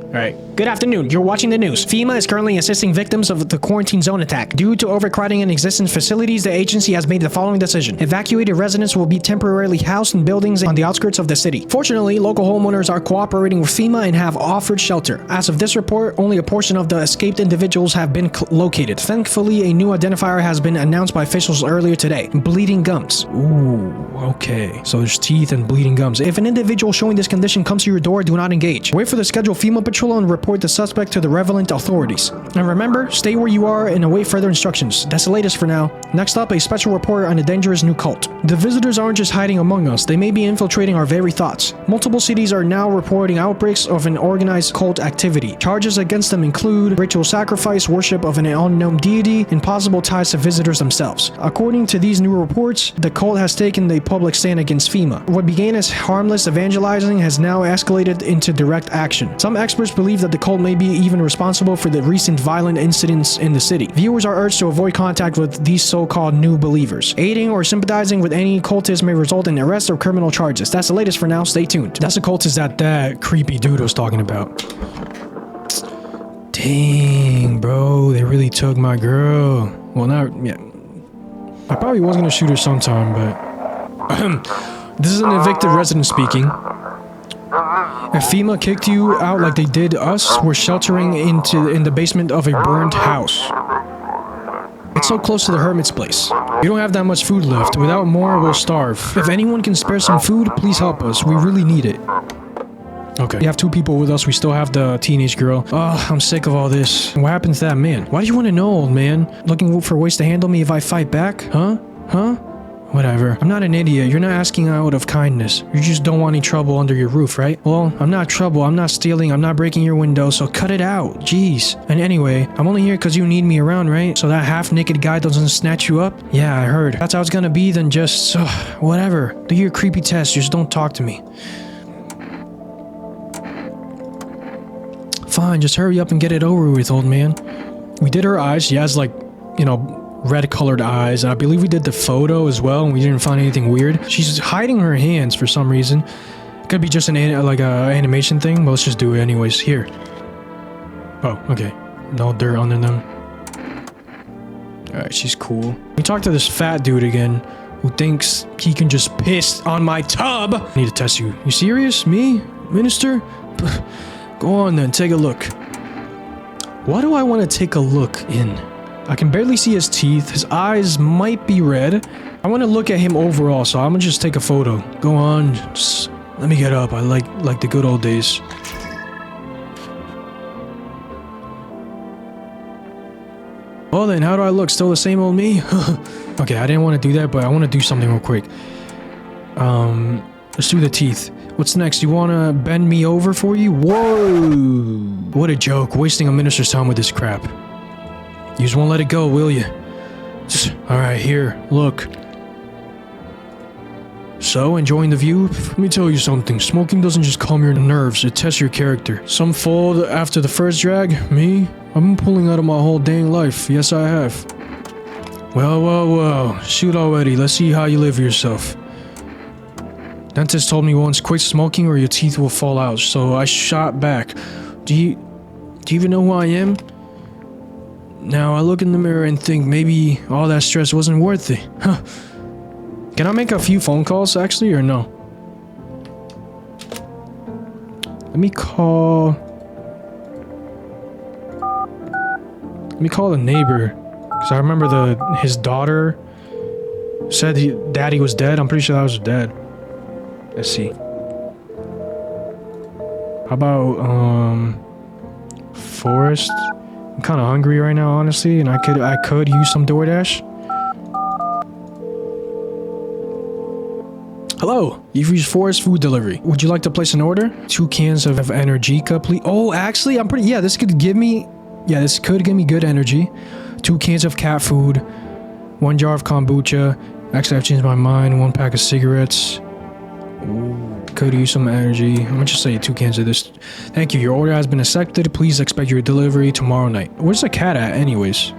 Alright. Good afternoon. You're watching the news. FEMA is currently assisting victims of the quarantine zone attack. Due to overcrowding in existing facilities, the agency has made the following decision. Evacuated residents will be temporarily housed in buildings on the outskirts of the city. Fortunately, local homeowners are cooperating with FEMA and have offered shelter. As of this report, only a portion of the escaped individuals have been located. Thankfully, a new identifier has been announced by officials earlier today. Bleeding gums. Ooh, okay. So there's teeth and bleeding gums. If an individual showing this condition comes to your door, do not engage. Wait for the scheduled FEMA patrol and report the suspect to the relevant authorities. And remember, stay where you are and await further instructions. That's the latest for now. Next up, a special report on a dangerous new cult. The visitors aren't just hiding among us, they may be infiltrating our very thoughts. Multiple cities are now reporting outbreaks of an organized cult activity. Charges against them include ritual sacrifice, worship of an unknown deity, and possible ties to visitors themselves. According to these new reports, the cult has taken a public stand against FEMA. What began as harmless evangelizing has now escalated into direct action. Some experts believe that the cult may be even responsible for the recent violent incidents in the city. Viewers are urged to avoid contact with these so-called new believers. Aiding or sympathizing with any cultist may result in arrest or criminal charges. That's the latest for now. Stay tuned. That's the cultist that creepy dude was talking about. Dang, bro. They really took my girl. Well, not... Yeah. I probably was going to shoot her sometime, but... This is an evicted resident speaking. If FEMA kicked you out like they did us, we're sheltering in the basement of a burned house. It's so close to the hermit's place. We don't have that much food left. Without more, we'll starve. If anyone can spare some food, please help us. We really need it. Okay. We have 2 people with us. We still have the teenage girl. Oh, I'm sick of all this. What happened to that man? Why do you want to know, old man? Looking for ways to handle me if I fight back? Huh? Huh? Whatever. I'm not an idiot. You're not asking out of kindness. You just don't want any trouble under your roof, right? Well, I'm not trouble. I'm not stealing. I'm not breaking your window, so cut it out. Jeez. And anyway, I'm only here because you need me around, right? So that half-naked guy doesn't snatch you up? Yeah, I heard. That's how it's gonna be, then just... whatever. Do your creepy test. Just don't talk to me. Fine, just hurry up and get it over with, old man. We did her eyes. She has, like, you know... red-colored eyes. I believe we did the photo as well, and we didn't find anything weird. She's hiding her hands for some reason. Could be just an animation thing, but let's just do it anyways. Here. Oh, okay. No dirt under them. Alright, she's cool. We talked to this fat dude again, who thinks he can just piss on my tub. I need to test you. You serious? Me? Minister? Go on then, take a look. Why do I want to take a look in? I can barely see his teeth. His eyes might be red. I want to look at him overall, so I'm gonna just take a photo. Go on, just let me get up. I like the good old days. Well then, how do I look? Still the same old me? Okay, I didn't want to do that, but I want to do something real quick. Let's do the teeth. What's next? You want to bend me over for you? Whoa! What a joke, wasting a minister's time with this crap. You just won't let it go, will you? Alright, here, look. So, enjoying the view? Let me tell you something. Smoking doesn't just calm your nerves, it tests your character. Some fold after the first drag? Me? I've been pulling out of my whole dang life. Yes, I have. Well. Shoot already. Let's see how you live yourself. Dentist told me once, quit smoking or your teeth will fall out, so I shot back. Do you even know who I am? Now I look in the mirror and think maybe all that stress wasn't worth it. Huh. Can I make a few phone calls actually, or no? Let me call the neighbor. Because I remember his daughter said daddy was dead. I'm pretty sure that was his dad. Let's see. How about Forrest? I'm kind of hungry right now, honestly, and I could use some DoorDash. Hello, you've reached Forrest Food Delivery. Would you like to place an order? 2 cans of Energica, please. Oh, actually, this could give me good energy. 2 cans of cat food, 1 jar of kombucha. Actually, I've changed my mind. 1 pack of cigarettes. Ooh. Could use some energy. I'm gonna just say 2 cans of this. Thank you. Your order has been accepted. Please expect your delivery tomorrow night. Where's the cat at, anyways?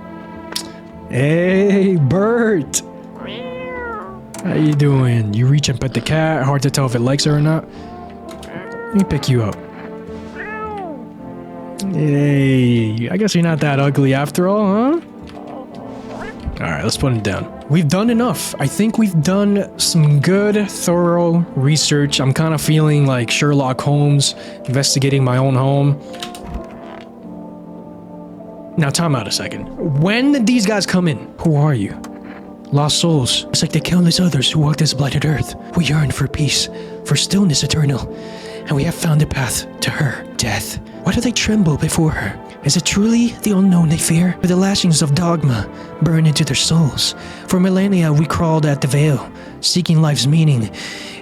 Hey, Bert. How you doing? You reach and pet the cat. Hard to tell if it likes her or not. Let me pick you up. Hey, I guess you're not that ugly after all, huh? Alright, let's put him down. We've done enough. I think we've done some good, thorough research. I'm kind of feeling like Sherlock Holmes investigating my own home. Now, time out a second. When did these guys come in? Who are you? Lost souls. It's like the countless others who walk this blighted earth. We yearn for peace, for stillness eternal, and we have found a path to her, death. Why do they tremble before her? Is it truly the unknown they fear? Or the lashings of dogma burn into their souls? For millennia we crawled at the veil, seeking life's meaning,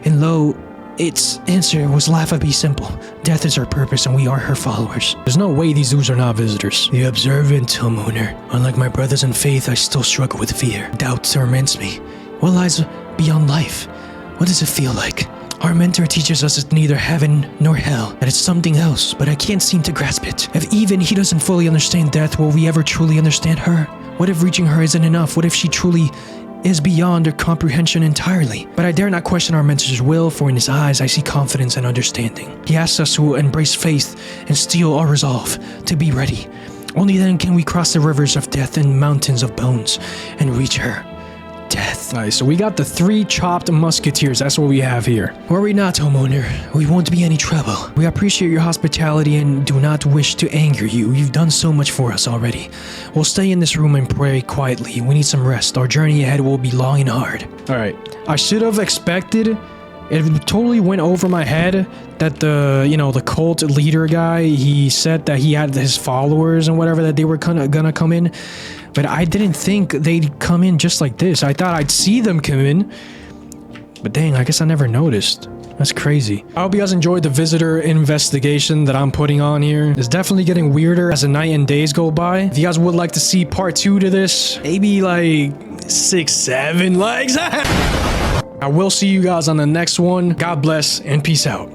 and lo, its answer was laughably simple. Death is our purpose and we are her followers. There's no way these dudes are not visitors. The observant Hellmooner. Unlike my brothers in faith, I still struggle with fear. Doubt torments me. What lies beyond life? What does it feel like? Our mentor teaches us it's neither heaven nor hell, that it's something else, but I can't seem to grasp it. If even he doesn't fully understand death, will we ever truly understand her? What if reaching her isn't enough? What if she truly is beyond our comprehension entirely? But I dare not question our mentor's will, for in his eyes I see confidence and understanding. He asks us to embrace faith and steel our resolve, to be ready. Only then can we cross the rivers of death and mountains of bones and reach her. Death. Alright, so we got the 3 chopped musketeers. That's what we have here. Worry not, homeowner. We won't be any trouble. We appreciate your hospitality and do not wish to anger you. You've done so much for us already. We'll stay in this room and pray quietly. We need some rest. Our journey ahead will be long and hard. Alright. I should have expected... It totally went over my head that the cult leader guy, he said that he had his followers and whatever, that they were gonna come in. But I didn't think they'd come in just like this. I thought I'd see them come in. But dang, I guess I never noticed. That's crazy. I hope you guys enjoyed the visitor investigation that I'm putting on here. It's definitely getting weirder as the night and days go by. If you guys would like to see part 2 to this, maybe like 6, 7 likes. I will see you guys on the next one. God bless and peace out.